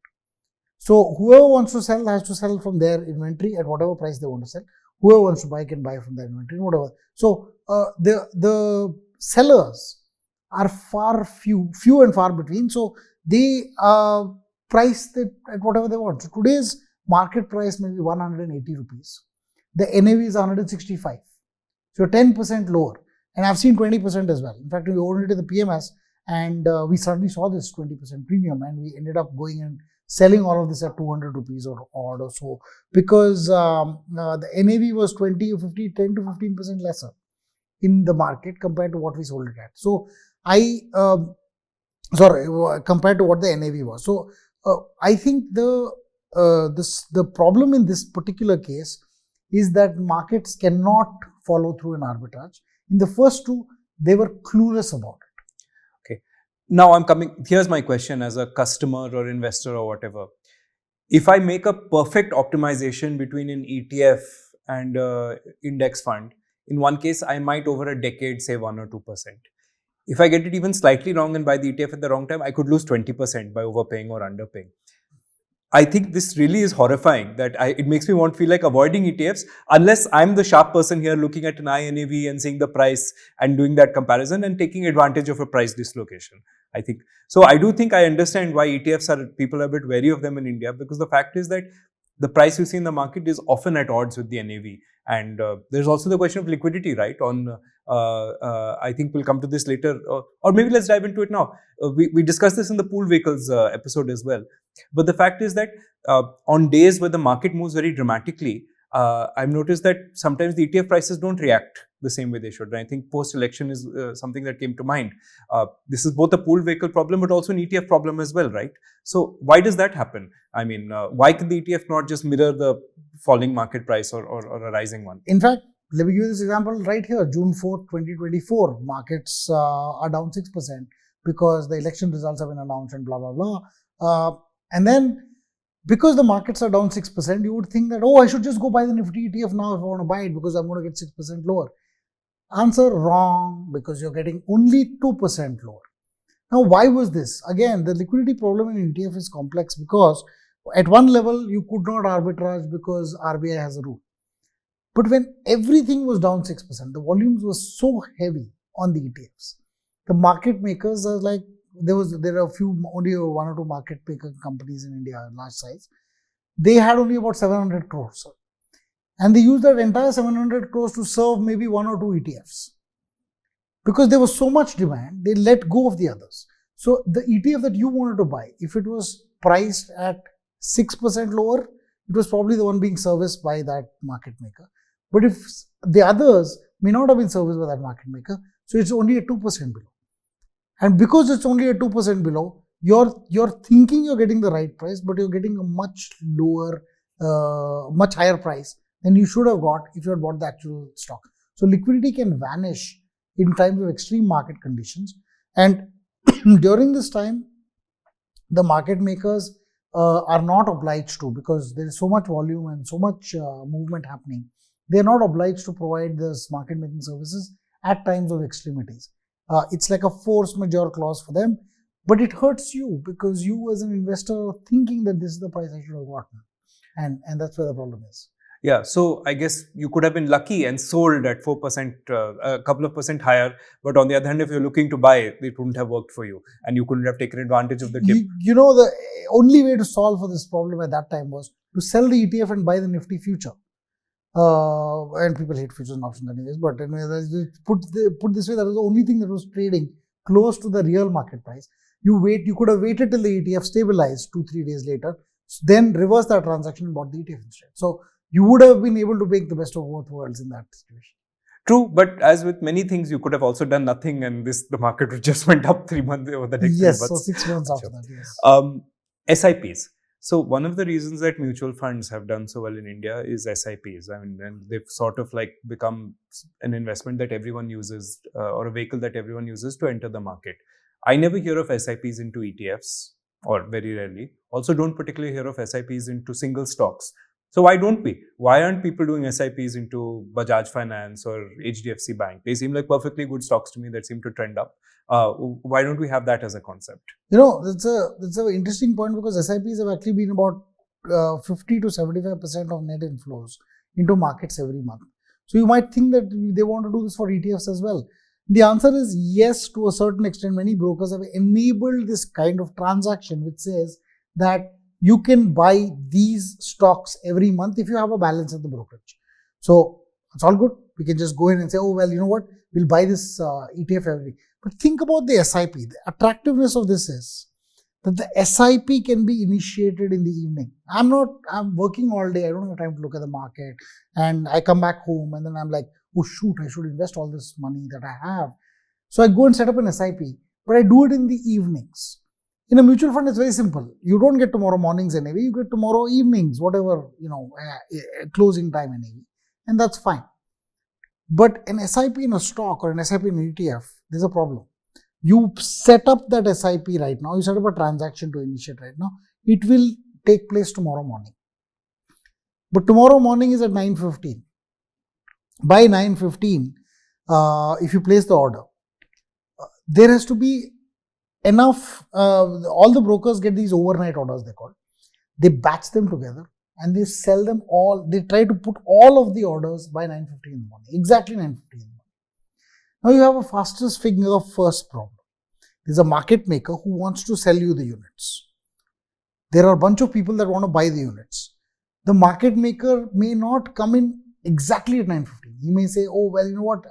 So whoever wants to sell has to sell from their inventory at whatever price they want to sell. Whoever wants to buy can buy from their inventory, whatever. So the sellers are few and far between. So they price it at whatever they want. So today's market price may be 180 rupees. The NAV is 165. So 10% lower. And I've seen 20% as well. In fact, we owned it in the PMS and we suddenly saw this 20% premium, and we ended up going and selling all of this at 200 rupees or odd or so, because the NAV was 10 to 15% lesser in the market compared to what we sold it at. So compared to what the NAV was. So I think the problem in this particular case is that markets cannot follow through an arbitrage. In the first 2, they were clueless about it. Okay. Now here's my question as a customer or investor or whatever. If I make a perfect optimization between an ETF and index fund, in one case, I might over a decade save 1 or 2%. If I get it even slightly wrong and buy the ETF at the wrong time, I could lose 20% by overpaying or underpaying. I think this really is horrifying, that it makes me want to feel like avoiding ETFs unless I'm the sharp person here looking at an INAV and seeing the price and doing that comparison and taking advantage of a price dislocation. I think so. I do think I understand why ETFs people are a bit wary of them in India, because the fact is that the price you see in the market is often at odds with the NAV. And there's also the question of liquidity, right? I think we'll come to this later, or maybe let's dive into it now. We discussed this in the pool vehicles episode as well. But the fact is that on days where the market moves very dramatically, I've noticed that sometimes the ETF prices don't react the same way they should. And I think post-election is something that came to mind. This is both a pool vehicle problem, but also an ETF problem as well, right? So why does that happen? I mean, why can the ETF not just mirror the falling market price or a rising one? In fact, let me give you this example right here. June 4th, 2024, markets are down 6% because the election results have been announced and blah, blah, blah. And then because the markets are down 6%, you would think that, oh, I should just go buy the Nifty ETF now if I want to buy it because I'm going to get 6% lower. Answer, wrong, because you're getting only 2% lower. Now, why was this? Again, the liquidity problem in ETF is complex because at one level, you could not arbitrage because RBI has a rule. But when everything was down 6%, the volumes were so heavy on the ETFs. The market makers are like, there are a few, only one or two market maker companies in India, large size. They had only about 700 crores. And they used that entire 700 crores to serve maybe one or two ETFs. Because there was so much demand, they let go of the others. So the ETF that you wanted to buy, if it was priced at 6% lower, it was probably the one being serviced by that market maker. But if the others may not have been serviced by that market maker, so it's only at 2% below. And because it's only at 2% below, you're thinking you're getting the right price, but you're getting a much lower, much higher price than you should have got if you had bought the actual stock. So liquidity can vanish in times of extreme market conditions. And during this time, the market makers are not obliged to, because there is so much volume and so much movement happening. They are not obliged to provide this market making services at times of extremities. It's like a force majeure clause for them, but it hurts you because you as an investor are thinking that this is the price I should have gotten. And that's where the problem is. Yeah, so I guess you could have been lucky and sold at 4%, a couple of percent higher. But on the other hand, if you're looking to buy, it wouldn't have worked for you and you couldn't have taken advantage of the dip. You know, the only way to solve for this problem at that time was to sell the ETF and buy the Nifty future. And people hate futures and options anyways, but anyway, put this way, that was the only thing that was trading close to the real market price. You could have waited till the ETF stabilized 2-3 days later, then reverse that transaction and bought the ETF instead. So you would have been able to make the best of both worlds in that situation. True, but as with many things, you could have also done nothing and the market just went up 3 months over the next 3 months. Yes, so 6 months after that, yes. SIPs. So one of the reasons that mutual funds have done so well in India is SIPs. I mean, and they've sort of like become an investment that everyone uses or a vehicle that everyone uses to enter the market. I never hear of SIPs into ETFs, or very rarely. Also don't particularly hear of SIPs into single stocks. So why don't we? Why aren't people doing SIPs into Bajaj Finance or HDFC Bank? They seem like perfectly good stocks to me that seem to trend up. Why don't we have that as a concept? You know, that's an interesting point, because SIPs have actually been about 50 to 75% of net inflows into markets every month. So you might think that they want to do this for ETFs as well. The answer is yes, to a certain extent. Many brokers have enabled this kind of transaction, which says that you can buy these stocks every month if you have a balance at the brokerage. So it's all good. We can just go in and say, oh, well, you know what, we'll buy this ETF every. But think about the SIP. The attractiveness of this is that the SIP can be initiated in the evening. I'm working all day. I don't have time to look at the market. And I come back home and then I'm like, oh, shoot, I should invest all this money that I have. So I go and set up an SIP, but I do it in the evenings. In a mutual fund, it's very simple. You don't get tomorrow mornings anyway. You get tomorrow evenings, whatever, closing time anyway. And that's fine. But an SIP in a stock or an SIP in an ETF, there's a problem. You set up that SIP right now. You set up a transaction to initiate right now. It will take place tomorrow morning. But tomorrow morning is at 9:15. By 9:15, if you place the order, there has to be enough, all the brokers get these overnight orders, they call. They batch them together and they sell them all. They try to put all of the orders by 9:15 in the morning, exactly 9:15 in the morning. Now you have a fastest finger first problem. There's a market maker who wants to sell you the units. There are a bunch of people that want to buy the units. The market maker may not come in exactly at 9:15. He may say, oh, well, you know what,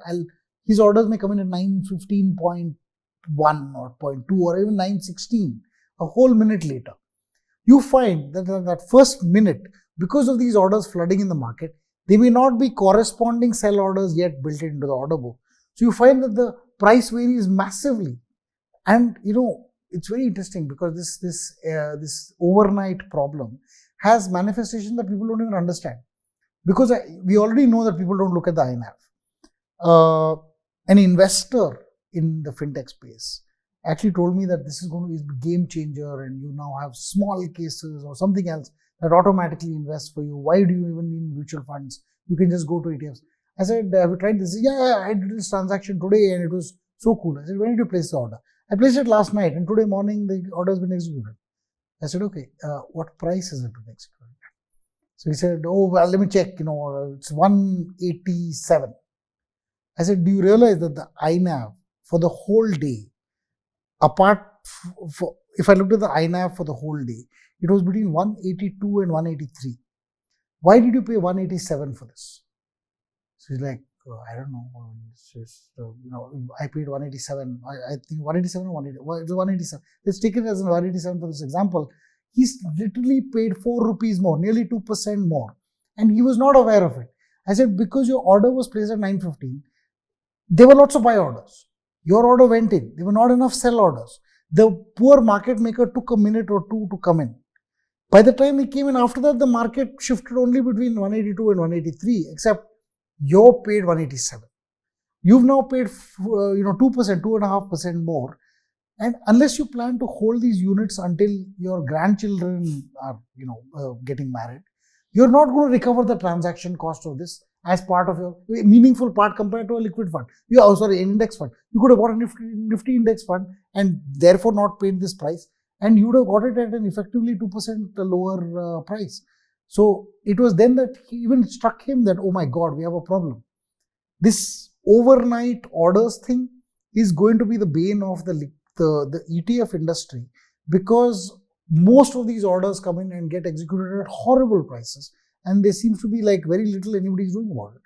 his orders may come in at 9:15.1 or 0.2 or even 9:16, a whole minute later. You find that that first minute, because of these orders flooding in the market, they may not be corresponding sell orders yet built into the order book. So you find that the price varies massively. And it's very interesting because this overnight problem has manifestations that people don't even understand. Because we already know that people don't look at the INAV. An investor in the fintech space actually told me that this is going to be a game changer and you now have small cases or something else that automatically invests for you. Why do you even need mutual funds? You can just go to ETFs. I said, have you tried this? Yeah, I did this transaction today and it was so cool. I said, when did you place the order? I placed it last night and today morning the order has been executed. I said, okay, what price is it been executed? So he said, oh, well, let me check, it's 187. I said, do you realize that the INAV for the whole day, if I looked at the INAV for the whole day, it was between 182 and 183. Why did you pay 187 for this? So he's like, I don't know. It's just, I paid 187. I think 187 or 180. Well, it was 187. Let's take it as 187 for this example. He's literally paid 4 rupees more, nearly 2% more. And he was not aware of it. I said, because your order was placed at 9:15, there were lots of buy orders. Your order went in. There were not enough sell orders. The poor market maker took a minute or two to come in. By the time he came in, after that, the market shifted only between 182 and 183, except you paid 187. You've now paid 2%, 2.5% more. And unless you plan to hold these units until your grandchildren are, getting married, you're not going to recover the transaction cost of this as part of your meaningful part compared to a liquid fund. An index fund. You could have bought a nifty index fund and therefore not paid this price, and you would have got it at an effectively 2% lower price. So it was then that he even struck him that, oh my God, we have a problem. This overnight orders thing is going to be the bane of the ETF industry, because most of these orders come in and get executed at horrible prices, and there seems to be like very little anybody's doing about it.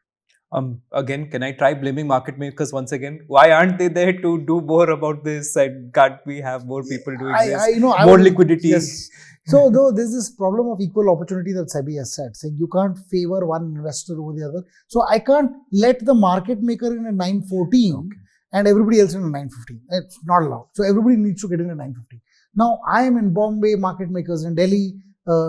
Again, can I try blaming market makers once again? Why aren't they there to do more about this? And can't we have more people doing this? More liquidity? Yes. So though there's this problem of equal opportunity that SEBI has said, saying you can't favor one investor over the other. So I can't let the market maker in at 9:14 and everybody else in at 9:15. It's not allowed. So everybody needs to get in at 9:15. Now I am in Bombay, market makers in Delhi,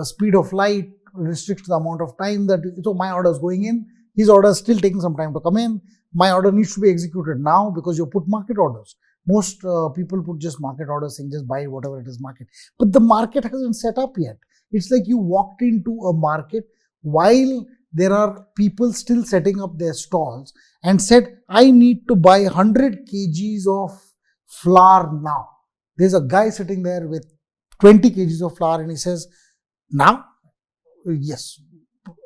speed of light restricts the amount of time that, so my order is going in. His order is still taking some time to come in. My order needs to be executed now because you put market orders. Most people put just market orders saying just buy whatever it is market. But the market hasn't set up yet. It's like you walked into a market while there are people still setting up their stalls and said, I need to buy 100 kgs of flour now. There's a guy sitting there with 20 kgs of flour and he says, now? Yes.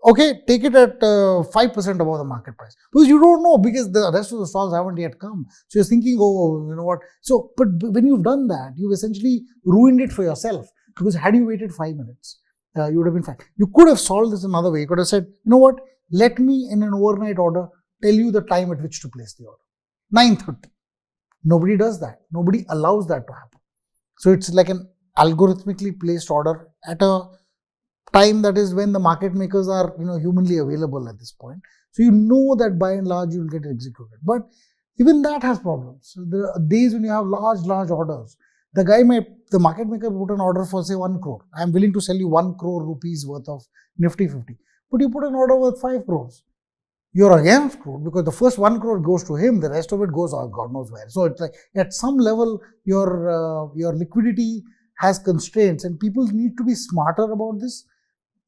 Okay, take it at 5% above the market price. Because you don't know, because the rest of the stalls haven't yet come. So you're thinking, oh, you know what. So, but when you've done that, you've essentially ruined it for yourself. Because had you waited 5 minutes, you would have been fine. You could have solved this another way. You could have said, you know what, let me in an overnight order tell you the time at which to place the order. 9:30. Nobody does that. Nobody allows that to happen. So it's like an algorithmically placed order at a time that is when the market makers are humanly available at this point. So you know that by and large you will get executed. But even that has problems. So there are days when you have large orders. The market maker put an order for say 1 crore. I am willing to sell you 1 crore rupees worth of Nifty 50. But you put an order worth 5 crores. You're again screwed because the first 1 crore goes to him, the rest of it goes God knows where. So it's like at some level your liquidity has constraints and people need to be smarter about this.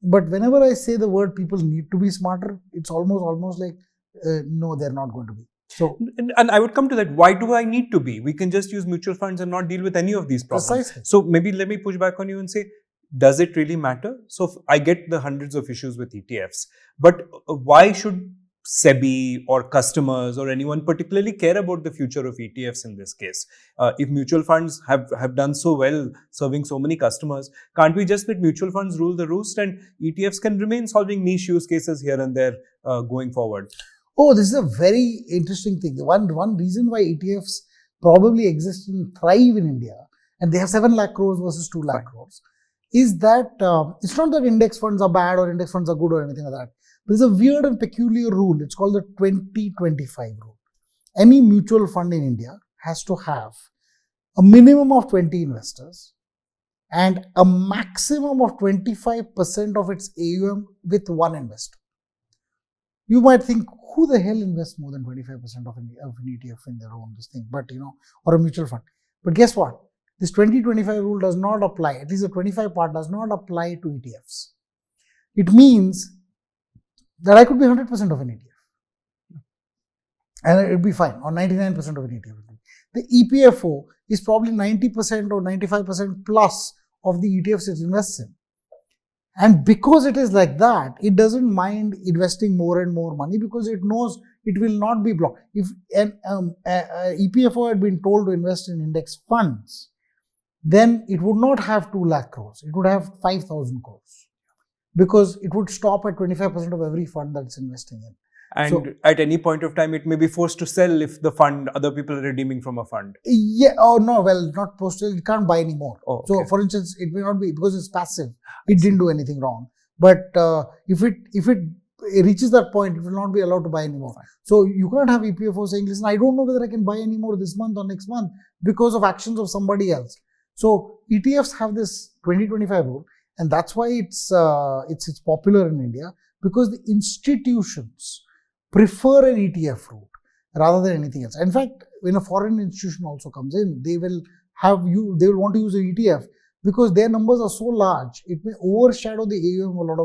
But whenever I say the word people need to be smarter, it's almost like, no, they're not going to be. So, and I would come to that. Why do I need to be? We can just use mutual funds and not deal with any of these problems. Precisely. So maybe let me push back on you and say, does it really matter? So I get the hundreds of issues with ETFs, but why should SEBI or customers or anyone particularly care about the future of ETFs in this case? If mutual funds have done so well serving so many customers, can't we just let mutual funds rule the roost and ETFs can remain solving niche use cases here and there going forward? Oh, this is a very interesting thing. One reason why ETFs probably exist and thrive in India, and they have 7 lakh crores versus 2 lakh crores, is that it's not that index funds are bad or index funds are good or anything like that. There's a weird and peculiar rule. It's called the 20-25 rule. Any mutual fund in India has to have a minimum of 20 investors and a maximum of 25% of its AUM with one investor. You might think, who the hell invests more than 25% of an ETF in their own this thing? But or a mutual fund. But guess what? This 20-25 rule does not apply, at least the 25 part does not apply to ETFs. It means that I could be 100% of an ETF and it would be fine, or 99% of an ETF. The EPFO is probably 90% or 95% plus of the ETFs it invests in. And because it is like that, it doesn't mind investing more and more money because it knows it will not be blocked. If an EPFO had been told to invest in index funds, then it would not have 2 lakh crores. It would have 5,000 crores because it would stop at 25% of every fund that's investing in. And so, at any point of time, it may be forced to sell if the fund, other people are redeeming from a fund. Yeah, oh no, well, not postal, it can't buy anymore. Oh, okay. So, for instance, it may not be because it's passive. It didn't do anything wrong. But if it reaches that point, it will not be allowed to buy anymore. Fine. So, you can't have EPFO saying, listen, I don't know whether I can buy anymore this month or next month because of actions of somebody else. So, ETFs have this 20-25 rule, and that's why it's popular in India, because the institutions prefer an ETF route rather than anything else. In fact, when a foreign institution also comes in, they will want to use an ETF because their numbers are so large, it may overshadow the AUM of a lot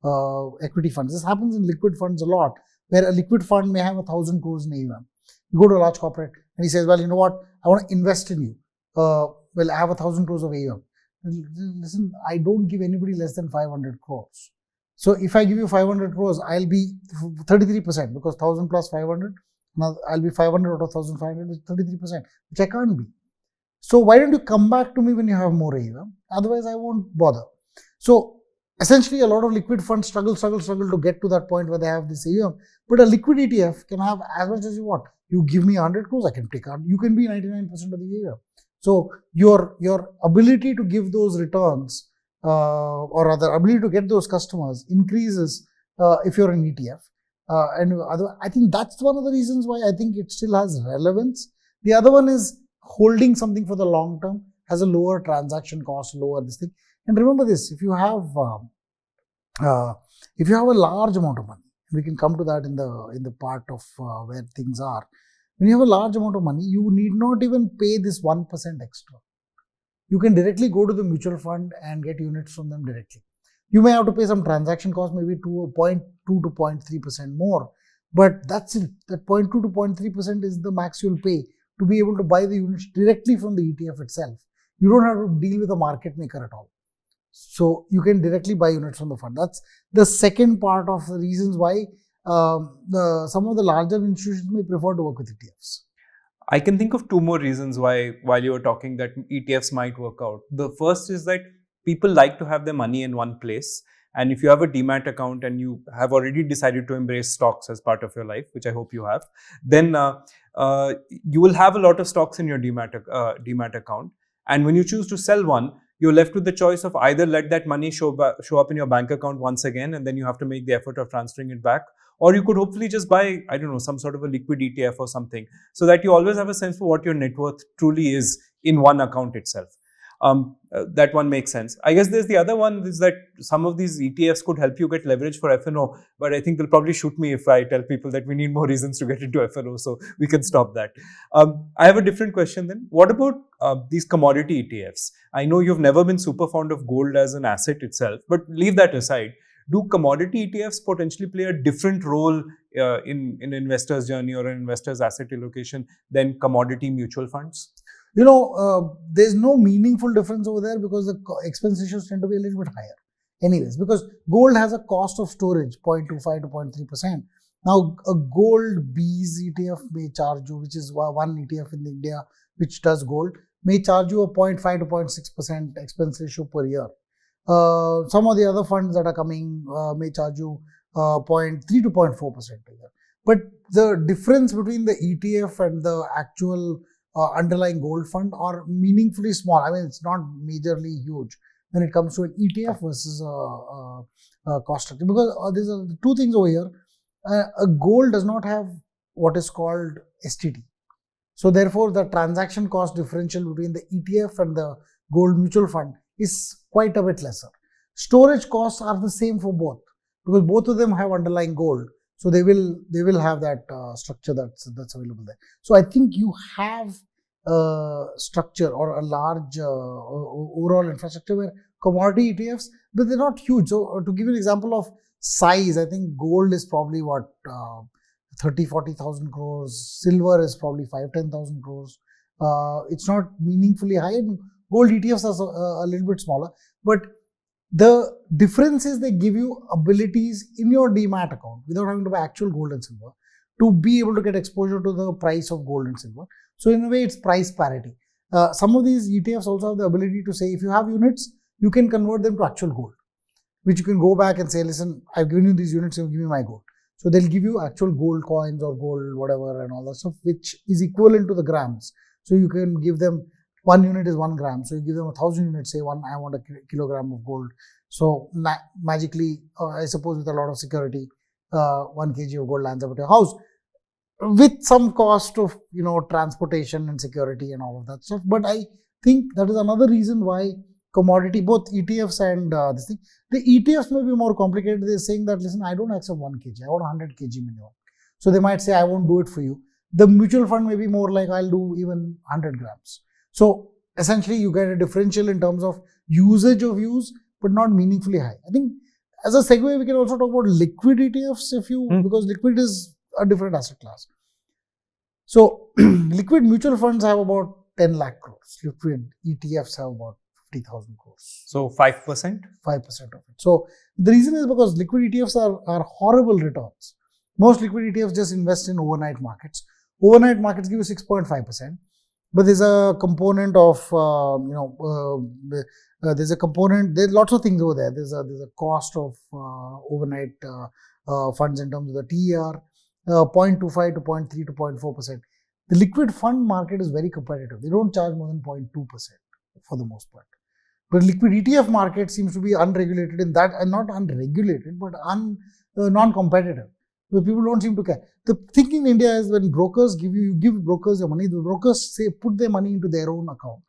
of equity funds. This happens in liquid funds a lot, where a liquid fund may have 1,000 crores in AUM. You go to a large corporate and he says, well, you know what, I want to invest in you. Well, I have 1,000 crores of AUM. Listen, I don't give anybody less than 500 crores. So if I give you 500 crores, I'll be 33% because 1,000 plus 500. Now I'll be 500 out of 1,500 is 33%, which I can't be. So why don't you come back to me when you have more AUM? Otherwise, I won't bother. So essentially, a lot of liquid funds struggle to get to that point where they have this AUM. But a liquid ETF can have as much as you want. You give me 100 crores, I can take out. You can be 99% of the AUM. So your ability to give those returns or rather ability to get those customers increases if you're an ETF. I think that's one of the reasons why I think it still has relevance. The other one is holding something for the long term has a lower transaction cost, lower this thing. And remember this: if you have a large amount of money, we can come to that in the part of where things are. When you have a large amount of money, you need not even pay this 1% extra. You can directly go to the mutual fund and get units from them directly. You may have to pay some transaction cost, maybe 0.2 to 0.3% more, but that's it. That 0.2 to 0.3% is the max you'll pay to be able to buy the units directly from the ETF itself. You don't have to deal with a market maker at all. So you can directly buy units from the fund. That's the second part of the reasons why some of the larger institutions may prefer to work with ETFs. I can think of 2 more reasons why, while you were talking, that ETFs might work out. The first is that people like to have their money in one place. And if you have a demat account and you have already decided to embrace stocks as part of your life, which I hope you have, then you will have a lot of stocks in your demat account. And when you choose to sell one, you're left with the choice of either let that money show up in your bank account once again, and then you have to make the effort of transferring it back. Or you could hopefully just buy, I don't know, some sort of a liquid ETF or something, so that you always have a sense for what your net worth truly is in one account itself. That one makes sense. I guess there's the other one is that some of these ETFs could help you get leverage for F&O, but I think they'll probably shoot me if I tell people that we need more reasons to get into F&O, so we can stop that. I have a different question then. What about these commodity ETFs? I know you've never been super fond of gold as an asset itself, but leave that aside. Do commodity ETFs potentially play a different role in an investor's journey or an investor's asset allocation than commodity mutual funds? There's no meaningful difference over there because the expense ratios tend to be a little bit higher. Anyways, because gold has a cost of storage, 0.25 to 0.3%. Now, a gold B's ETF may charge you, which is one ETF in India which does gold, may charge you a 0.5 to 0.6% expense ratio per year. Some of the other funds that are coming may charge you 0.3 to 0.4% a year. But the difference between the ETF and the actual underlying gold fund are meaningfully small. I mean, it's not majorly huge when it comes to an ETF versus a cost structure. Because there's 2 things over here. A gold does not have what is called STT. So therefore, the transaction cost differential between the ETF and the gold mutual fund is quite a bit lesser. Storage costs are the same for both because both of them have underlying gold. So they will have that structure that's available there. So I think you have structure or a large overall infrastructure where commodity ETFs, but they're not huge. So to give you an example of size, I think gold is probably what 30,000-40,000 crores. Silver is probably 5,000-10,000 crores. It's not meaningfully high. And gold ETFs are a little bit smaller, but the difference is they give you abilities in your demat account without having to buy actual gold and silver to be able to get exposure to the price of gold and silver. So in a way, it's price parity. Some of these ETFs also have the ability to say, if you have units, you can convert them to actual gold, which you can go back and say, listen, I've given you these units, you give me my gold. So they'll give you actual gold coins or gold whatever and all that stuff, which is equivalent to the grams. So you can give them, 1 unit is 1 gram. So you give them 1,000 units, say I want a kilogram of gold. So magically, I suppose with a lot of security, 1 kg of gold lands up at your house with some cost of, transportation and security and all of that stuff. But I think that is another reason why commodity, both ETFs and this thing, the ETFs may be more complicated. They're saying that, listen, I don't accept 1 kg, I want 100 kg minimum. So they might say, I won't do it for you. The mutual fund may be more like, I'll do even 100 grams. So essentially, you get a differential in terms of usage of use, but not meaningfully high. I think as a segue, we can also talk about liquid ETFs because liquid is a different asset class. So liquid mutual funds have about 10 lakh crores. Liquid ETFs have about 50,000 crores. So 5%? 5% of it. So the reason is because liquid ETFs are horrible returns. Most liquid ETFs just invest in overnight markets. Overnight markets give you 6.5%. But there's a component of, there's a component, there's lots of things over there. There's a cost of overnight funds in terms of the TER, 0.25 to 0.3 to 0.4%. The liquid fund market is very competitive. They don't charge more than 0.2% for the most part. But liquid ETF market seems to be unregulated in that, and not unregulated, but non-competitive. But people don't seem to care. The thinking in India is when brokers you give brokers your money, the brokers say put their money into their own account.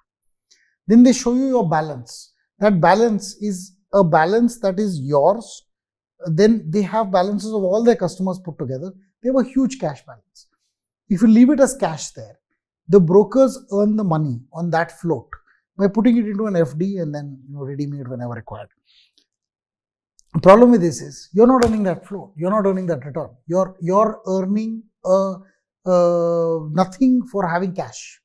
Then they show you your balance. That balance is a balance that is yours. Then they have balances of all their customers put together. They have a huge cash balance. If you leave it as cash there, the brokers earn the money on that float by putting it into an FD and then redeeming it whenever required. The problem with this is you're not earning that float. You're not earning that return. You're earning nothing for having cash.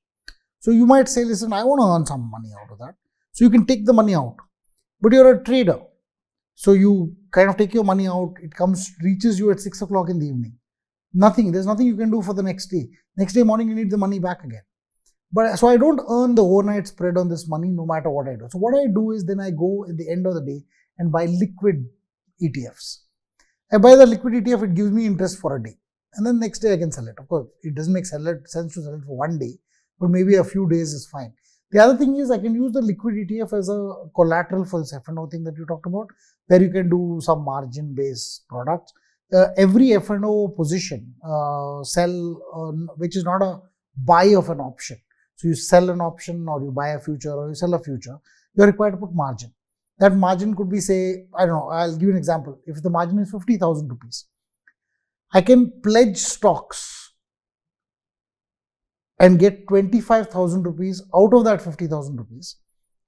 So you might say, listen, I want to earn some money out of that. So you can take the money out, but you're a trader. So you kind of take your money out. It reaches you at 6 o'clock in the evening. There's nothing you can do for the next day. Next day morning, you need the money back again. But so I don't earn the overnight spread on this money no matter what I do. So what I do is then I go at the end of the day and buy liquid ETFs. I buy the liquid ETF, it gives me interest for a day. And then next day I can sell it. Of course, it doesn't make sense to sell it for one day, but maybe a few days is fine. The other thing is I can use the liquid ETF as a collateral for this F&O thing that you talked about, where you can do some margin-based products. Every F&O position, which is not a buy of an option. So you sell an option or you buy a future or you sell a future, you're required to put margin. That margin could be, say, I don't know, I'll give you an example. If the margin is 50,000 rupees, I can pledge stocks and get 25,000 rupees out of that 50,000 rupees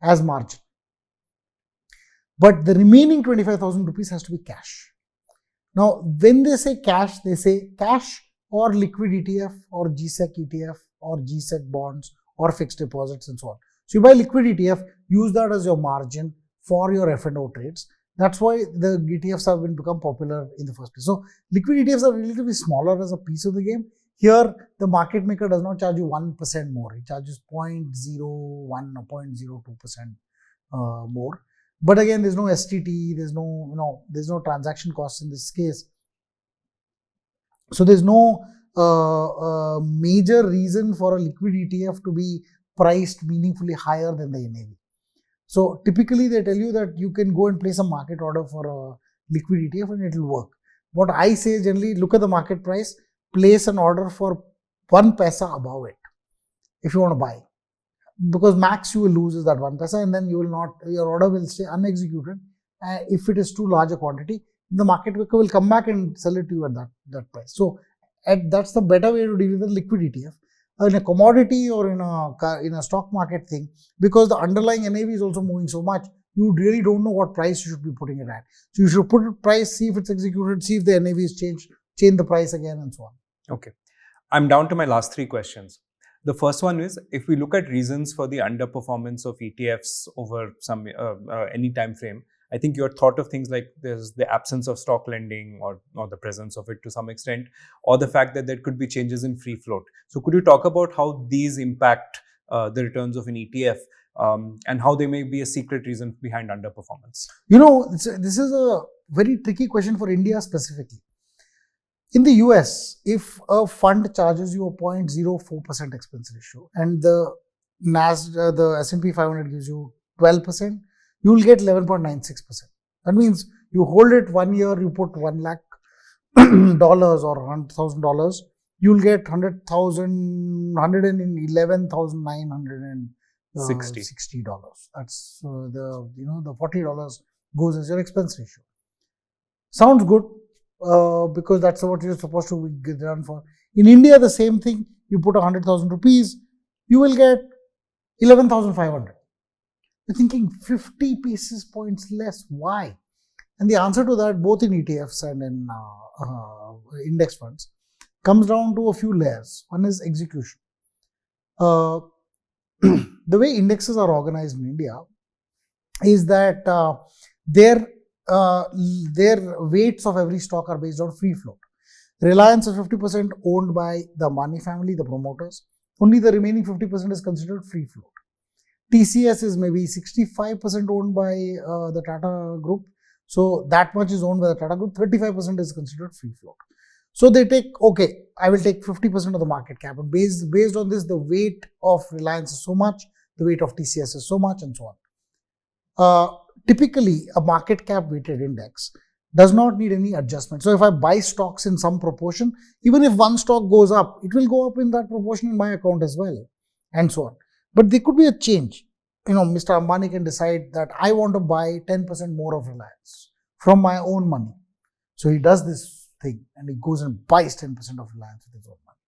as margin. But the remaining 25,000 rupees has to be cash. Now, when they say cash or liquid ETF or GSEC ETF or GSEC bonds or fixed deposits and so on. So you buy liquid ETF, use that as your margin for your F&O trades. That's why the ETFs have become popular in the first place. So liquid ETFs are relatively smaller as a piece of the game. Here, the market maker does not charge you 1% more. It charges 0.01 or 0.02% more. But again, there's no STT, there's no transaction costs in this case. So there's no major reason for a liquid ETF to be priced meaningfully higher than the NAV. So typically they tell you that you can go and place a market order for a liquid ETF and it will work. What I say is generally look at the market price, place an order for 1 paisa above it if you want to buy. Because max you will lose is that 1 paisa and then your order will stay unexecuted. If it is too large a quantity, the market maker will come back and sell it to you at that price. So that's the better way to deal with the liquid ETF. in a commodity or in a stock market thing, because the underlying NAV is also moving so much, you really don't know what price you should be putting it at. So you should put a price, see if it's executed, see if the NAV is changed, change the price again, and so on. Okay. I'm down to my last three questions. The first one is, if we look at reasons for the underperformance of ETFs over some any time frame, I think your thought of things like there's the absence of stock lending or the presence of it to some extent, or the fact that there could be changes in free float. So could you talk about how these impact the returns of an ETF and how they may be a secret reason behind underperformance? This is a very tricky question for India specifically. In the US, if a fund charges you a 0.04% expense ratio and the S&P 500 gives you 12%, you will get 11.96%. That means you hold it 1 year, you put $1 lakh or $100,000, you will get $111,960. That's the $40 goes as your expense ratio. Sounds good. Because that's what you're supposed to get done for. In India, the same thing. You put 100,000 rupees, you will get 11,500. You're thinking 50 basis points less. Why? And the answer to that, both in ETFs and in index funds, comes down to a few layers. One is execution. The way indexes are organized in India is that their weights of every stock are based on free float. Reliance is 50% owned by the Ambani family, the promoters. Only the remaining 50% is considered free float. TCS is maybe 65% owned by the Tata Group. So that much is owned by the Tata Group. 35% is considered free float. So they take, okay, I will take 50% of the market cap. And based on this, the weight of Reliance is so much, the weight of TCS is so much, and so on. Typically, a market cap weighted index does not need any adjustment. So if I buy stocks in some proportion, even if one stock goes up, it will go up in that proportion in my account as well, and so on. But there could be a change. Mr. Ambani can decide that I want to buy 10% more of Reliance from my own money. So he does this thing and he goes and buys 10% of Reliance with his own money.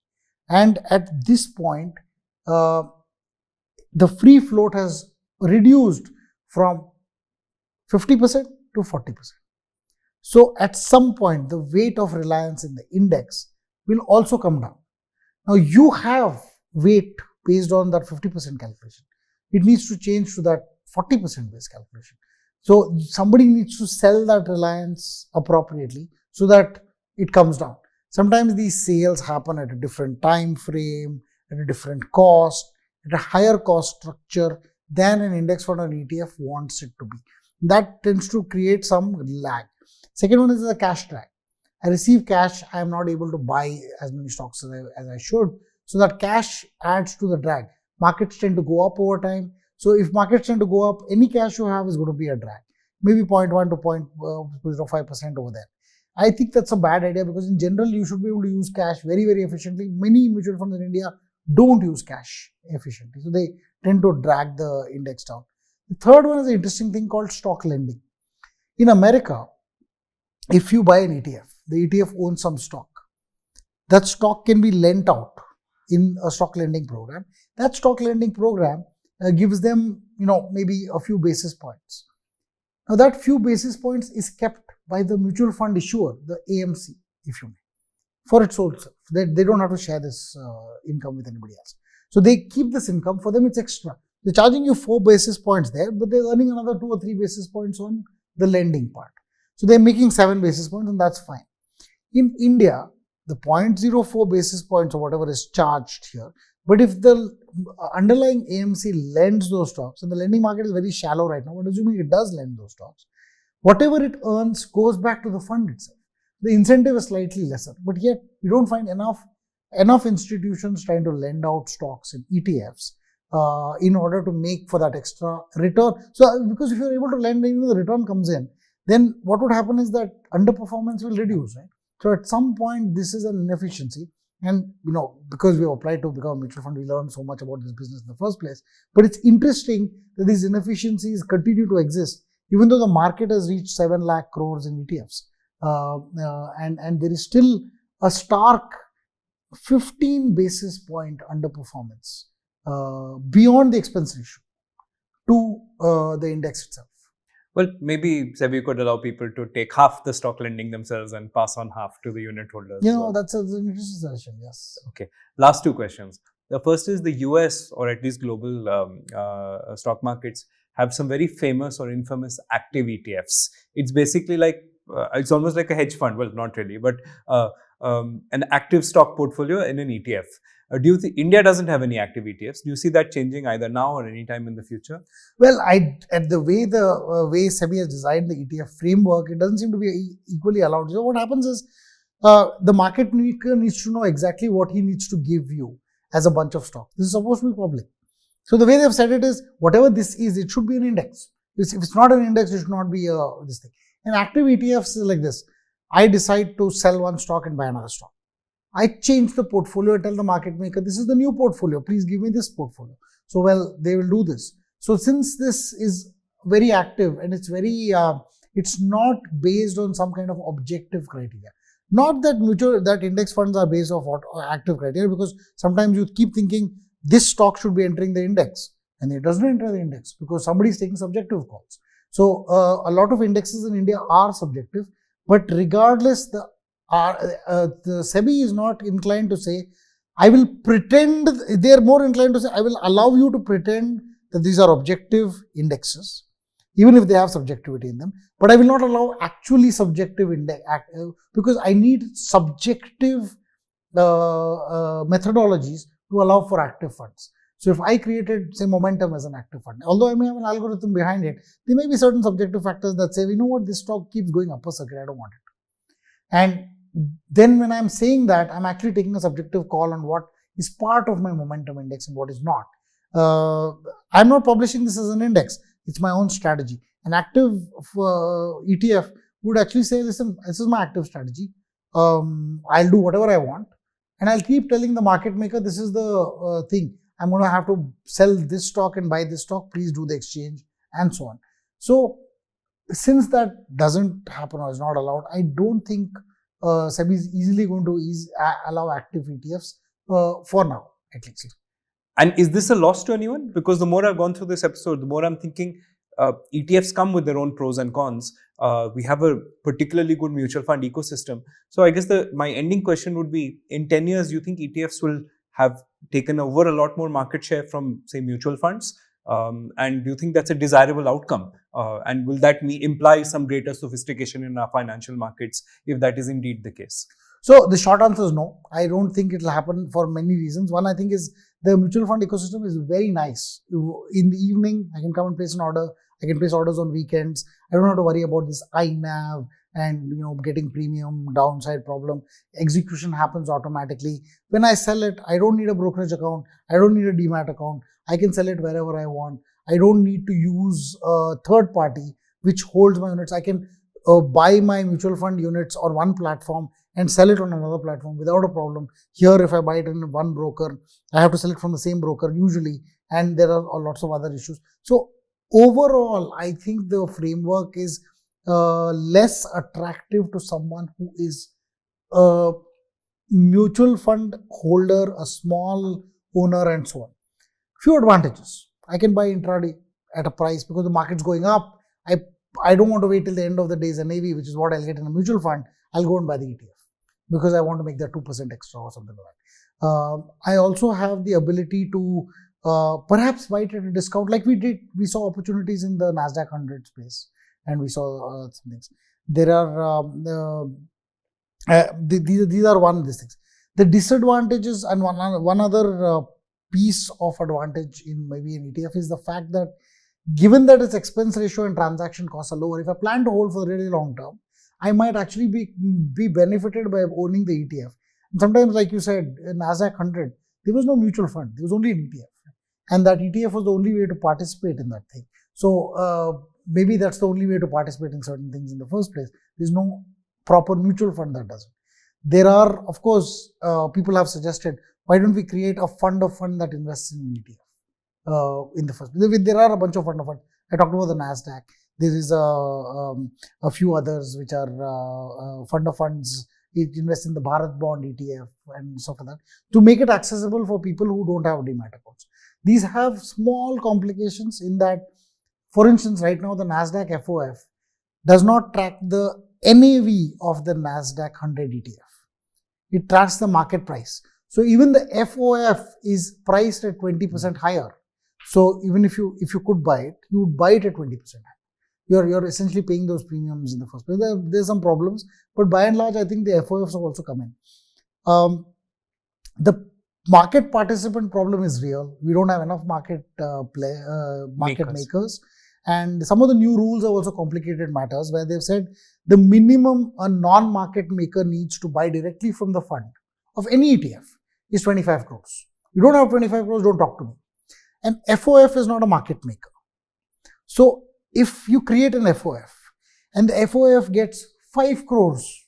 And at this point, the free float has reduced from 50% to 40%. So at some point, the weight of Reliance in the index will also come down. Now you have weight based on that 50% calculation. It needs to change to that 40% base calculation. So somebody needs to sell that Reliance appropriately so that it comes down. Sometimes these sales happen at a different time frame, at a different cost, at a higher cost structure than an index fund or an ETF wants it to be. That tends to create some lag. Second one is the cash drag. I receive cash, I am not able to buy as many stocks as I should. So that cash adds to the drag. Markets tend to go up over time. So if markets tend to go up, any cash you have is going to be a drag. Maybe 0.1 to 0.05% over there. I think that's a bad idea because in general, you should be able to use cash very, very efficiently. Many mutual funds in India don't use cash efficiently. So they tend to drag the index down. The third one is an interesting thing called stock lending. In America, if you buy an ETF, the ETF owns some stock. That stock can be lent out in a stock lending program. That stock lending program gives them, maybe a few basis points. Now that few basis points is kept by the mutual fund issuer, the AMC, if you may, for its own self. They don't have to share this income with anybody else. So they keep this income. For them, it's extra. They're charging you 4 basis points there, but they're earning another 2 or 3 basis points on the lending part. So they're making 7 basis points, and that's fine. In India, the 0.04 basis points or whatever is charged here. But if the underlying AMC lends those stocks, and the lending market is very shallow right now, but assuming it does lend those stocks, whatever it earns goes back to the fund itself. The incentive is slightly lesser, but yet you don't find enough institutions trying to lend out stocks in ETFs in order to make for that extra return. So because if you're able to lend, even the return comes in, then what would happen is that underperformance will reduce, right? So at some point, this is an inefficiency. And, because we have applied to become a mutual fund, we learned so much about this business in the first place. But it's interesting that these inefficiencies continue to exist, even though the market has reached 7 lakh crores in ETFs. And there is still a stark 15 basis point underperformance beyond the expense ratio to the index itself. Well, maybe SEBI could allow people to take half the stock lending themselves and pass on half to the unit holders. That's an interesting suggestion, yes. Okay. Last two questions. The first is the US, or at least global stock markets, have some very famous or infamous active ETFs. It's basically like, it's almost like a hedge fund. Well, not really, but an active stock portfolio in an ETF. Do you think India doesn't have any active ETFs? Do you see that changing either now or any time in the future? Well, at the way SEBI has designed the ETF framework, it doesn't seem to be equally allowed. So what happens is the market maker needs to know exactly what he needs to give you as a bunch of stock. This is supposed to be public. So the way they've said it is, whatever this is, it should be an index. If it's not an index, it should not be this thing. And active ETFs is like this. I decide to sell one stock and buy another stock. I change the portfolio and tell the market maker, this is the new portfolio, please give me this portfolio. So, well, they will do this. So, since this is very active and it's very, it's not based on some kind of objective criteria. Not that index funds are based off active criteria, because sometimes you keep thinking this stock should be entering the index and it doesn't enter the index because somebody is taking subjective calls. So, a lot of indexes in India are subjective, but regardless, the SEBI is not inclined to say, I will pretend, they are more inclined to say, I will allow you to pretend that these are objective indexes, even if they have subjectivity in them, but I will not allow actually subjective index, because I need subjective methodologies to allow for active funds. So if I created, say, momentum as an active fund, although I may have an algorithm behind it, there may be certain subjective factors that say, you know what, this stock keeps going upper circuit, I don't want it. And then when I'm saying that, I'm actually taking a subjective call on what is part of my momentum index and what is not. I'm not publishing this as an index. It's my own strategy. An active ETF would actually say, listen, this is my active strategy. I'll do whatever I want. And I'll keep telling the market maker, this is the thing. I'm going to have to sell this stock and buy this stock. Please do the exchange and so on. So since that doesn't happen or is not allowed, I don't think SEBI is easily going to allow active ETFs for now, at least. And is this a loss to anyone? Because the more I've gone through this episode, the more I'm thinking ETFs come with their own pros and cons. We have a particularly good mutual fund ecosystem. So I guess my ending question would be, in 10 years, do you think ETFs will have taken over a lot more market share from, say, mutual funds? And do you think that's a desirable outcome? And will that imply some greater sophistication in our financial markets, if that is indeed the case? So the short answer is no. I don't think it will happen for many reasons. One, I think, is the mutual fund ecosystem is very nice. In the evening, I can come and place an order. I can place orders on weekends. I don't have to worry about this INAV and getting premium downside problem. Execution happens automatically. When I sell it, I don't need a brokerage account. I don't need a demat account. I can sell it wherever I want. I don't need to use a third party which holds my units. I can buy my mutual fund units on one platform and sell it on another platform without a problem. Here, if I buy it in one broker, I have to sell it from the same broker usually, and there are lots of other issues. So overall, I think the framework is less attractive to someone who is a mutual fund holder, a small owner, and so on. Few advantages. I can buy intraday at a price because the market's going up. I don't want to wait till the end of the day's NAV, which is what I'll get in a mutual fund. I'll go and buy the ETF because I want to make that 2% extra or something like that. I also have the ability to perhaps buy it at a discount, like we did. We saw opportunities in the NASDAQ 100 space, and we saw some things. There are these are one of these things. The disadvantages, and one other piece of advantage in maybe an ETF is the fact that, given that its expense ratio and transaction costs are lower, if I plan to hold for a really long term, I might actually be benefited by owning the ETF. And sometimes, like you said, in NASDAQ 100, there was no mutual fund. There was only an ETF. And that ETF was the only way to participate in that thing. So maybe that's the only way to participate in certain things in the first place. There's no proper mutual fund that does it. There are, of course, people have suggested, why don't we create a fund of fund that invests in an ETF in the first place? There are a bunch of fund of funds. I talked about the NASDAQ. There is a few others which are fund of funds it invests in the Bharat Bond ETF and stuff like that, to make it accessible for people who don't have demat accounts. These have small complications in that, for instance, right now the Nasdaq FOF does not track the NAV of the Nasdaq 100 ETF. It tracks the market price. So even the FOF is priced at 20% higher. So even if you could buy it, you would buy it at 20% higher. You're essentially paying those premiums in the first place. There's some problems, but by and large, I think the FOFs have also come in. The market participant problem is real. We don't have enough market makers. And some of the new rules have also complicated matters, where they've said the minimum a non-market maker needs to buy directly from the fund of any ETF is 25 crores. You don't have 25 crores, don't talk to me. And FOF is not a market maker. So if you create an FOF and the FOF gets 5 crores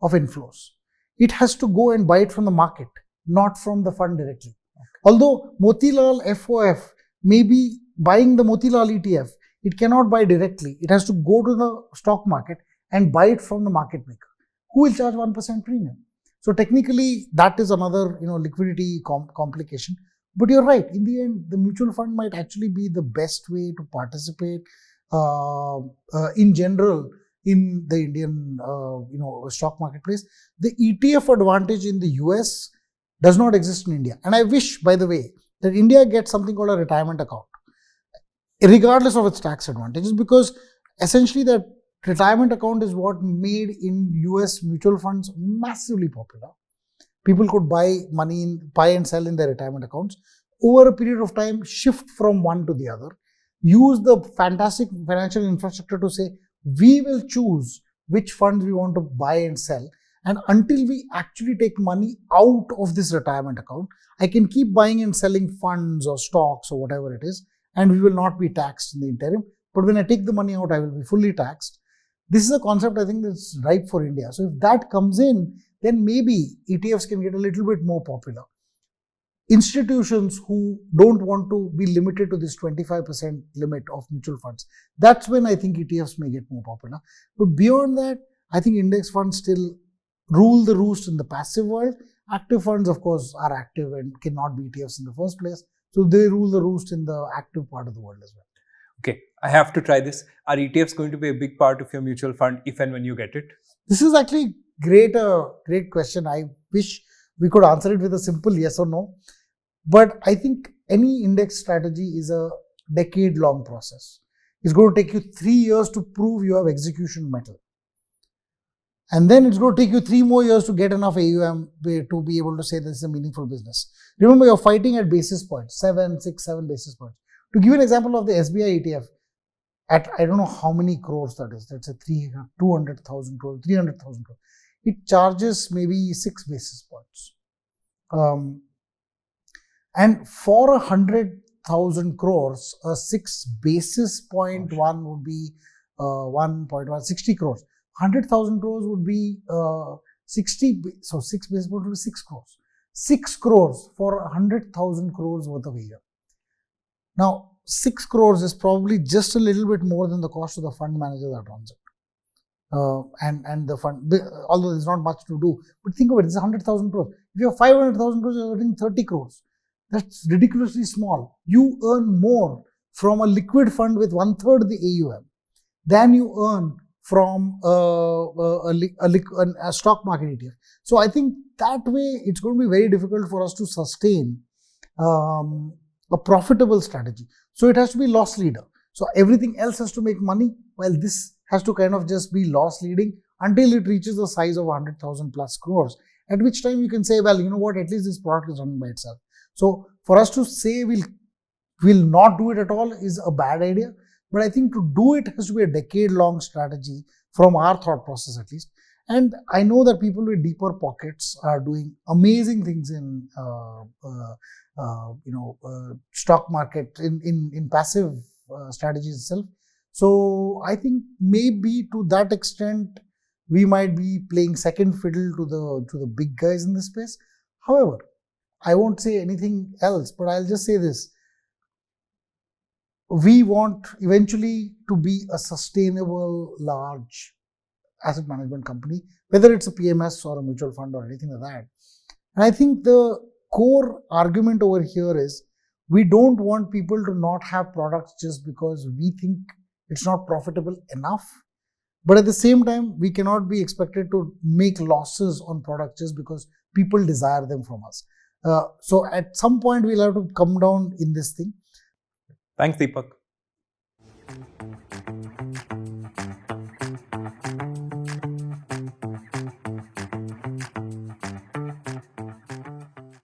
of inflows, it has to go and buy it from the market, not from the fund directly. Okay. Although Motilal FOF may be buying the Motilal ETF, it cannot buy directly. It has to go to the stock market and buy it from the market maker, who will charge 1% premium. So technically, that is another liquidity complication. But you're right. In the end, the mutual fund might actually be the best way to participate in general in the Indian stock marketplace. The ETF advantage in the US does not exist in India. And I wish, by the way, that India gets something called a retirement account, regardless of its tax advantages, because essentially that retirement account is what made in US mutual funds massively popular. People could buy and sell in their retirement accounts. Over a period of time, shift from one to the other. Use the fantastic financial infrastructure to say, we will choose which funds we want to buy and sell. And until we actually take money out of this retirement account, I can keep buying and selling funds or stocks or whatever it is, and we will not be taxed in the interim. But when I take the money out, I will be fully taxed. This is a concept I think that's ripe for India. So if that comes in, then maybe ETFs can get a little bit more popular. Institutions who don't want to be limited to this 25% limit of mutual funds, that's when I think ETFs may get more popular. But beyond that, I think index funds still rule the roost in the passive world. Active funds, of course, are active and cannot be ETFs in the first place. So they rule the roost in the active part of the world as well. Okay, I have to try this. Are ETFs going to be a big part of your mutual fund if and when you get it? This is actually great question. I wish we could answer it with a simple yes or no. But I think any index strategy is a decade-long process. It's going to take you 3 years to prove you have execution mettle. And then it's going to take you 3 more years to get enough AUM to be able to say this is a meaningful business. Remember, you're fighting at basis points, 7 basis points. To give you an example of the SBI ETF, at I don't know how many crores that is, that's a 200,000 crores, 300,000 crores. It charges maybe 6 basis points. And for 100,000 crores, a 6 basis point one would be 1.160 crores. 100,000 crores would be 60, so 6 basis points would be 6 crores. 6 crores for 100,000 crores worth of a year. Now, 6 crores is probably just a little bit more than the cost of the fund manager that runs it. And the fund, although there's not much to do, but think of it, it's 100,000 crores. If you have 500,000 crores, you're earning 30 crores. That's ridiculously small. You earn more from a liquid fund with 1/3 the AUM than you earn from a stock market ETF. So I think that way it's going to be very difficult for us to sustain a profitable strategy. So it has to be loss leader. So everything else has to make money, while this has to kind of just be loss leading until it reaches the size of 100,000 plus crores, at which time you can say, well, you know what, at least this product is running by itself. So for us to say we'll not do it at all is a bad idea. But I think to do it has to be a decade-long strategy from our thought process at least. And I know that people with deeper pockets are doing amazing things in stock market in passive strategies itself. So I think maybe to that extent we might be playing second fiddle to the big guys in this space. However, I won't say anything else, but I'll just say this. We want eventually to be a sustainable, large asset management company, whether it's a PMS or a mutual fund or anything like that. And I think the core argument over here is we don't want people to not have products just because we think it's not profitable enough. But at the same time, we cannot be expected to make losses on products just because people desire them from us. So at some point, we'll have to come down in this thing. Thanks, Deepak.